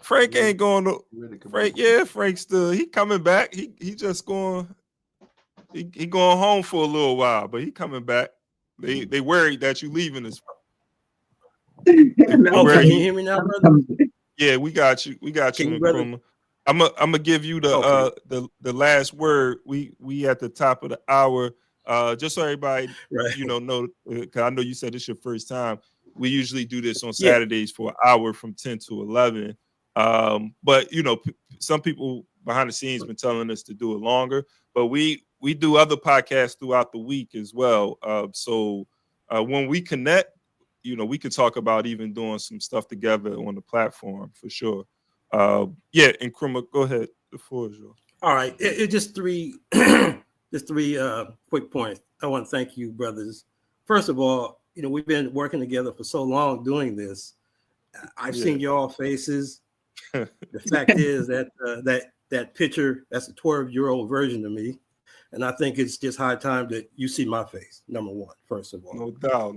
S2: Frank ain't going to. Frank still. He coming back. He just going. He going home for a little while, but he coming back. They worried that you leaving us.
S5: Can you hear me now, brother?
S2: Yeah, we got you. We got you, Krumah. I'm gonna give you the last word. We at the top of the hour. Just so everybody know, because I know you said it's your first time. We usually do this on Saturdays for an hour from 10 to 11. But some people behind the scenes been telling us to do it longer. But we do other podcasts throughout the week as well. So when we connect, we could talk about even doing some stuff together on the platform for sure. And Krumah, go ahead. The floor is yours.
S5: All right, just three quick points. I want to thank you, brothers. First of all, we've been working together for so long doing this. I've seen y'all faces. The fact is that picture, that's a 12-year-old version of me. And I think it's just high time that you see my face, number one, first of all.
S2: No doubt.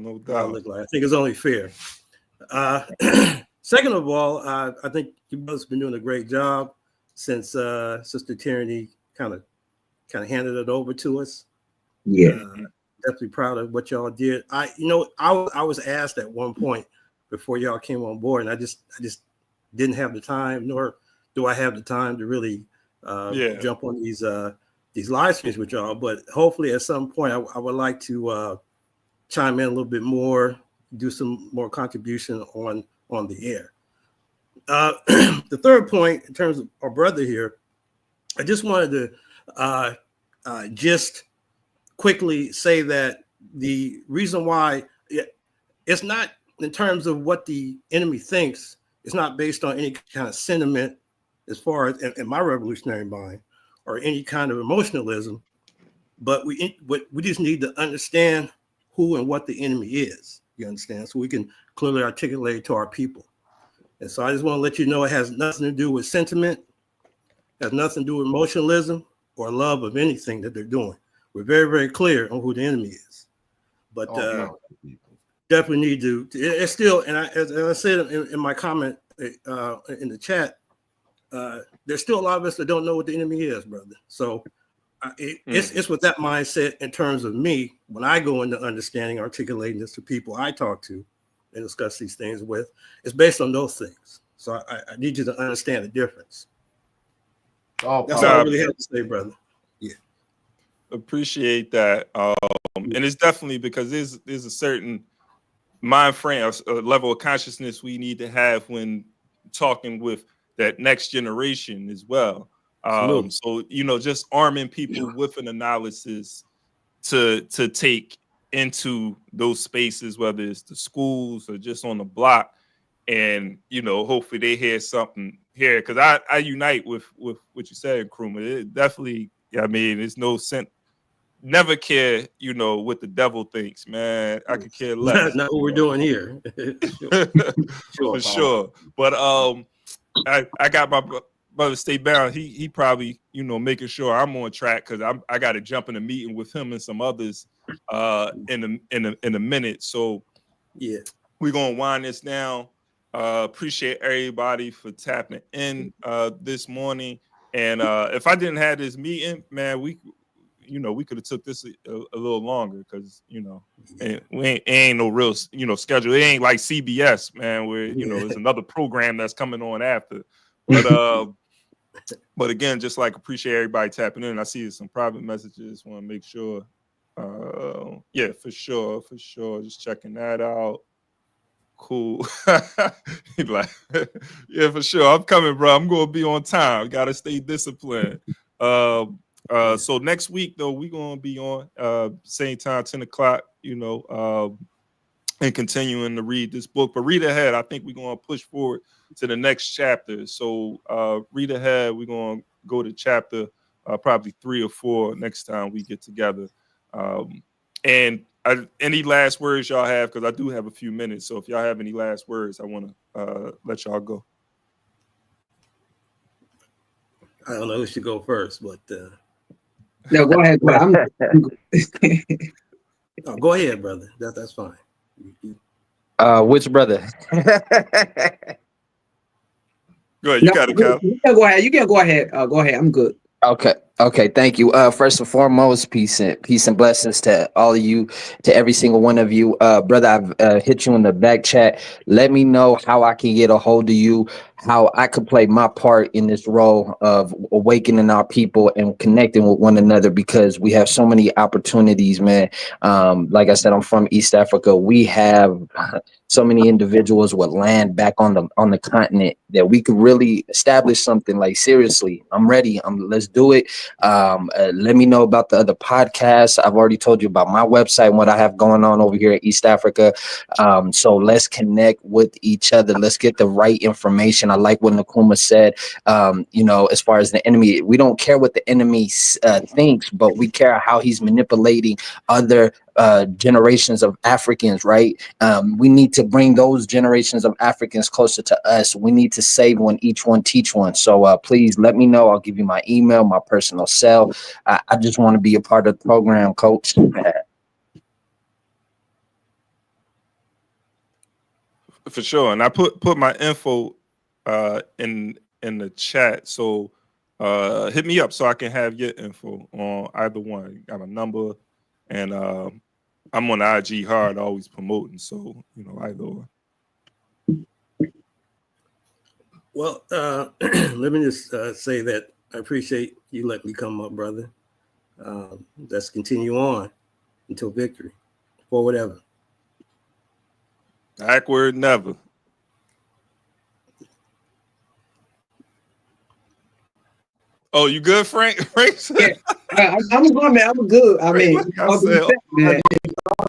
S5: I think it's only fair. Second of all, I think you both been doing a great job since Sister Tyranny kind of handed it over to us.
S1: Yeah.
S5: Definitely proud of what y'all did. I was asked at one point, before y'all came on board, and I just didn't have the time, nor do I have the time to really jump on these live streams with y'all. But hopefully at some point I would like to chime in a little bit more, do some more contribution on the air. The third point, in terms of our brother here, I just wanted to just quickly say that the reason why it's not in terms of what the enemy thinks, it's not based on any kind of sentiment as far as in my revolutionary mind or any kind of emotionalism, but we just need to understand who and what the enemy is, you understand? So we can clearly articulate it to our people. And so I just want to let you know it has nothing to do with sentiment, has nothing to do with emotionalism or love of anything that they're doing. We're very, very clear on who the enemy is. But definitely need to, it's still, and as I said in my comment in the chat, there's still a lot of us that don't know what the enemy is, brother. So it's with that mindset in terms of me, when I go into understanding, articulating this to people I talk to and discuss these things with, it's based on those things. So I need you to understand the difference. That's all I really have to say, brother. Yeah.
S2: Appreciate that. And it's definitely because there's a certain mind frame, a level of consciousness we need to have when talking with that next generation as well. So, just arming people with an analysis to take into those spaces, whether it's the schools or just on the block, and hopefully they hear something here, because I unite with what you said, Krumah. It definitely, it's no sense. Never care, what the devil thinks, man. I could care less.
S5: Not what we're doing here.
S2: For sure. But I got my brother Stay Bound. He probably, making sure I'm on track, because I got to jump in a meeting with him and some others in a minute. So
S5: yeah,
S2: we're gonna wind this down. Appreciate everybody for tapping in this morning. And if I didn't have this meeting, man, we could have took this a little longer, because we ain't no real schedule. It ain't like CBS, man, where there's another program that's coming on after. But again, just like appreciate everybody tapping in. I see some private messages. Want to make sure. Yeah, for sure. Just checking that out. Cool. Like, yeah, for sure. I'm coming, bro. I'm gonna be on time. Gotta stay disciplined. So next week though, we're gonna be on same time, 10 o'clock, and continuing to read this book. But read ahead. I think we're gonna push forward to the next chapter. So read ahead. We're gonna go to chapter probably 3 or 4 next time we get together. And any last words y'all have, because I do have a few minutes. So if y'all have any last words, I want to let y'all go.
S5: I don't know who should go first, but
S1: no, go ahead.
S5: Go ahead, brother. That's fine.
S3: Which brother?
S2: Go ahead. You got it, Cal.
S1: You can go ahead. You can go ahead. Go ahead. I'm good.
S3: Okay. Thank you. First and foremost, peace and blessings to all of you, to every single one of you. Brother, I've hit you in the back chat. Let me know how I can get a hold of you, how I could play my part in this role of awakening our people and connecting with one another, because we have so many opportunities, man. Like I said, I'm from East Africa. We have so many individuals with land back on the continent that we could really establish something. Like, seriously, I'm ready. Let's do it. Let me know about the other podcasts. I've already told you about my website and what I have going on over here in East Africa. So let's connect with each other. Let's get the right information. I like what Nkrumah said. As far as the enemy, we don't care what the enemy thinks, but we care how he's manipulating other generations of Africans, right? We need to bring those generations of Africans closer to us. We need to save one, each one, teach one. So please let me know. I'll give you my email, my personal cell. I just want to be a part of the program, Coach.
S2: For sure. And I put my info in the chat. So hit me up so I can have your info on either one. You got a number, and I'm on IG hard, always promoting. So either or.
S5: Well, let me just say that I appreciate you letting me come up, brother. Let's continue on until victory, or whatever.
S2: Backward never. Oh, you good, Frank? Frank said,
S1: yeah, I'm good, man. I'm good. I mean,
S2: like I said,
S1: man.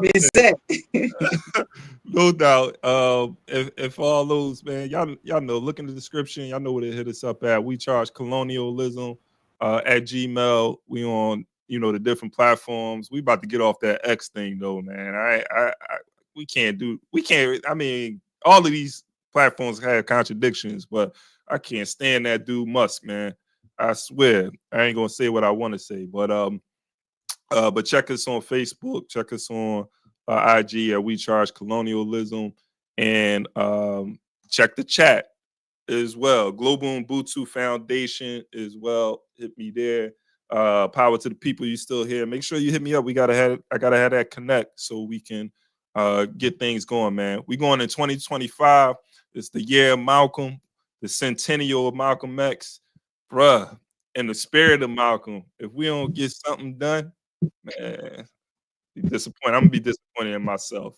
S1: Being set.
S2: No doubt. If all those, man, y'all know, look in the description. Y'all know where to hit us up at. We Charge Colonialism at Gmail. We on, the different platforms. We about to get off that X thing though, man. We can't. I mean, all of these platforms have contradictions, but I can't stand that dude Musk, man. I swear. I ain't gonna say what I want to say, but check us on Facebook, check us on IG at We Charge Colonialism, and check the chat as well. Global Ubuntu Foundation as well. Hit me there. Power to the people you still here. Make sure you hit me up. I gotta have that connect so we can get things going, man. We going in 2025. It's the year of Malcolm, the centennial of Malcolm X. Bruh, in the spirit of Malcolm, if we don't get something done, man, be disappointed. I'm gonna be disappointed in myself.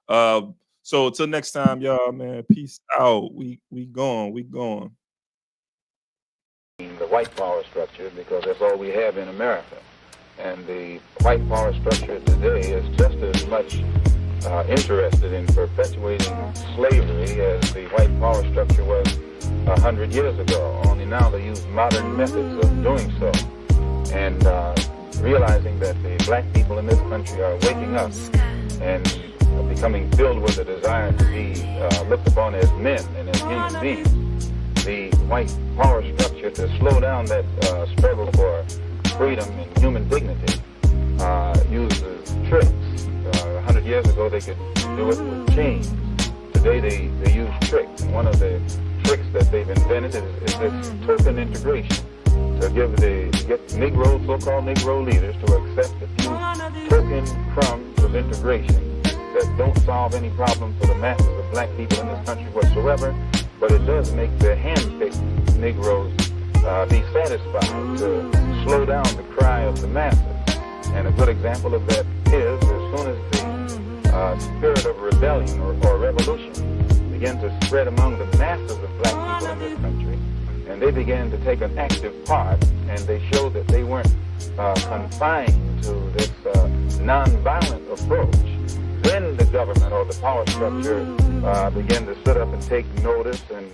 S2: So till next time, y'all, man. Peace out. We going.
S6: The white power structure, because that's all we have in America. And the white power structure today is just as much interested in perpetuating slavery as the white power structure was 100 years ago. Only now they use modern methods of doing so. And realizing that the black people in this country are waking up and becoming filled with a desire to be looked upon as men and as human beings. The white power structure, to slow down that struggle for freedom and human dignity, uses tricks. 100 years ago they could do it with chains. Today they use tricks. And one of the tricks that they've invented is this token integration. To get Negroes, so-called Negro leaders, to accept a few token crumbs of integration that don't solve any problem for the masses of black people in this country whatsoever, but it does make the hand-picked Negroes be satisfied to slow down the cry of the masses. And a good example of that is, as soon as the spirit of rebellion or revolution began to spread among the masses of black people in this country, and they began to take an active part, and they showed that they weren't confined to this nonviolent approach, then the government or the power structure began to sit up and take notice and